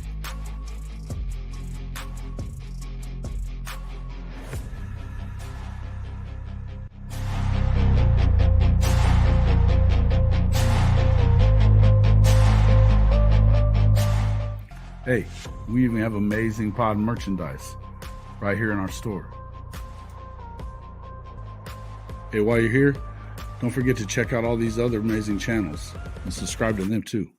Hey, we even have amazing pod merchandise right here in our store. Hey, while you're here, don't forget to check out all these other amazing channels and subscribe to them too.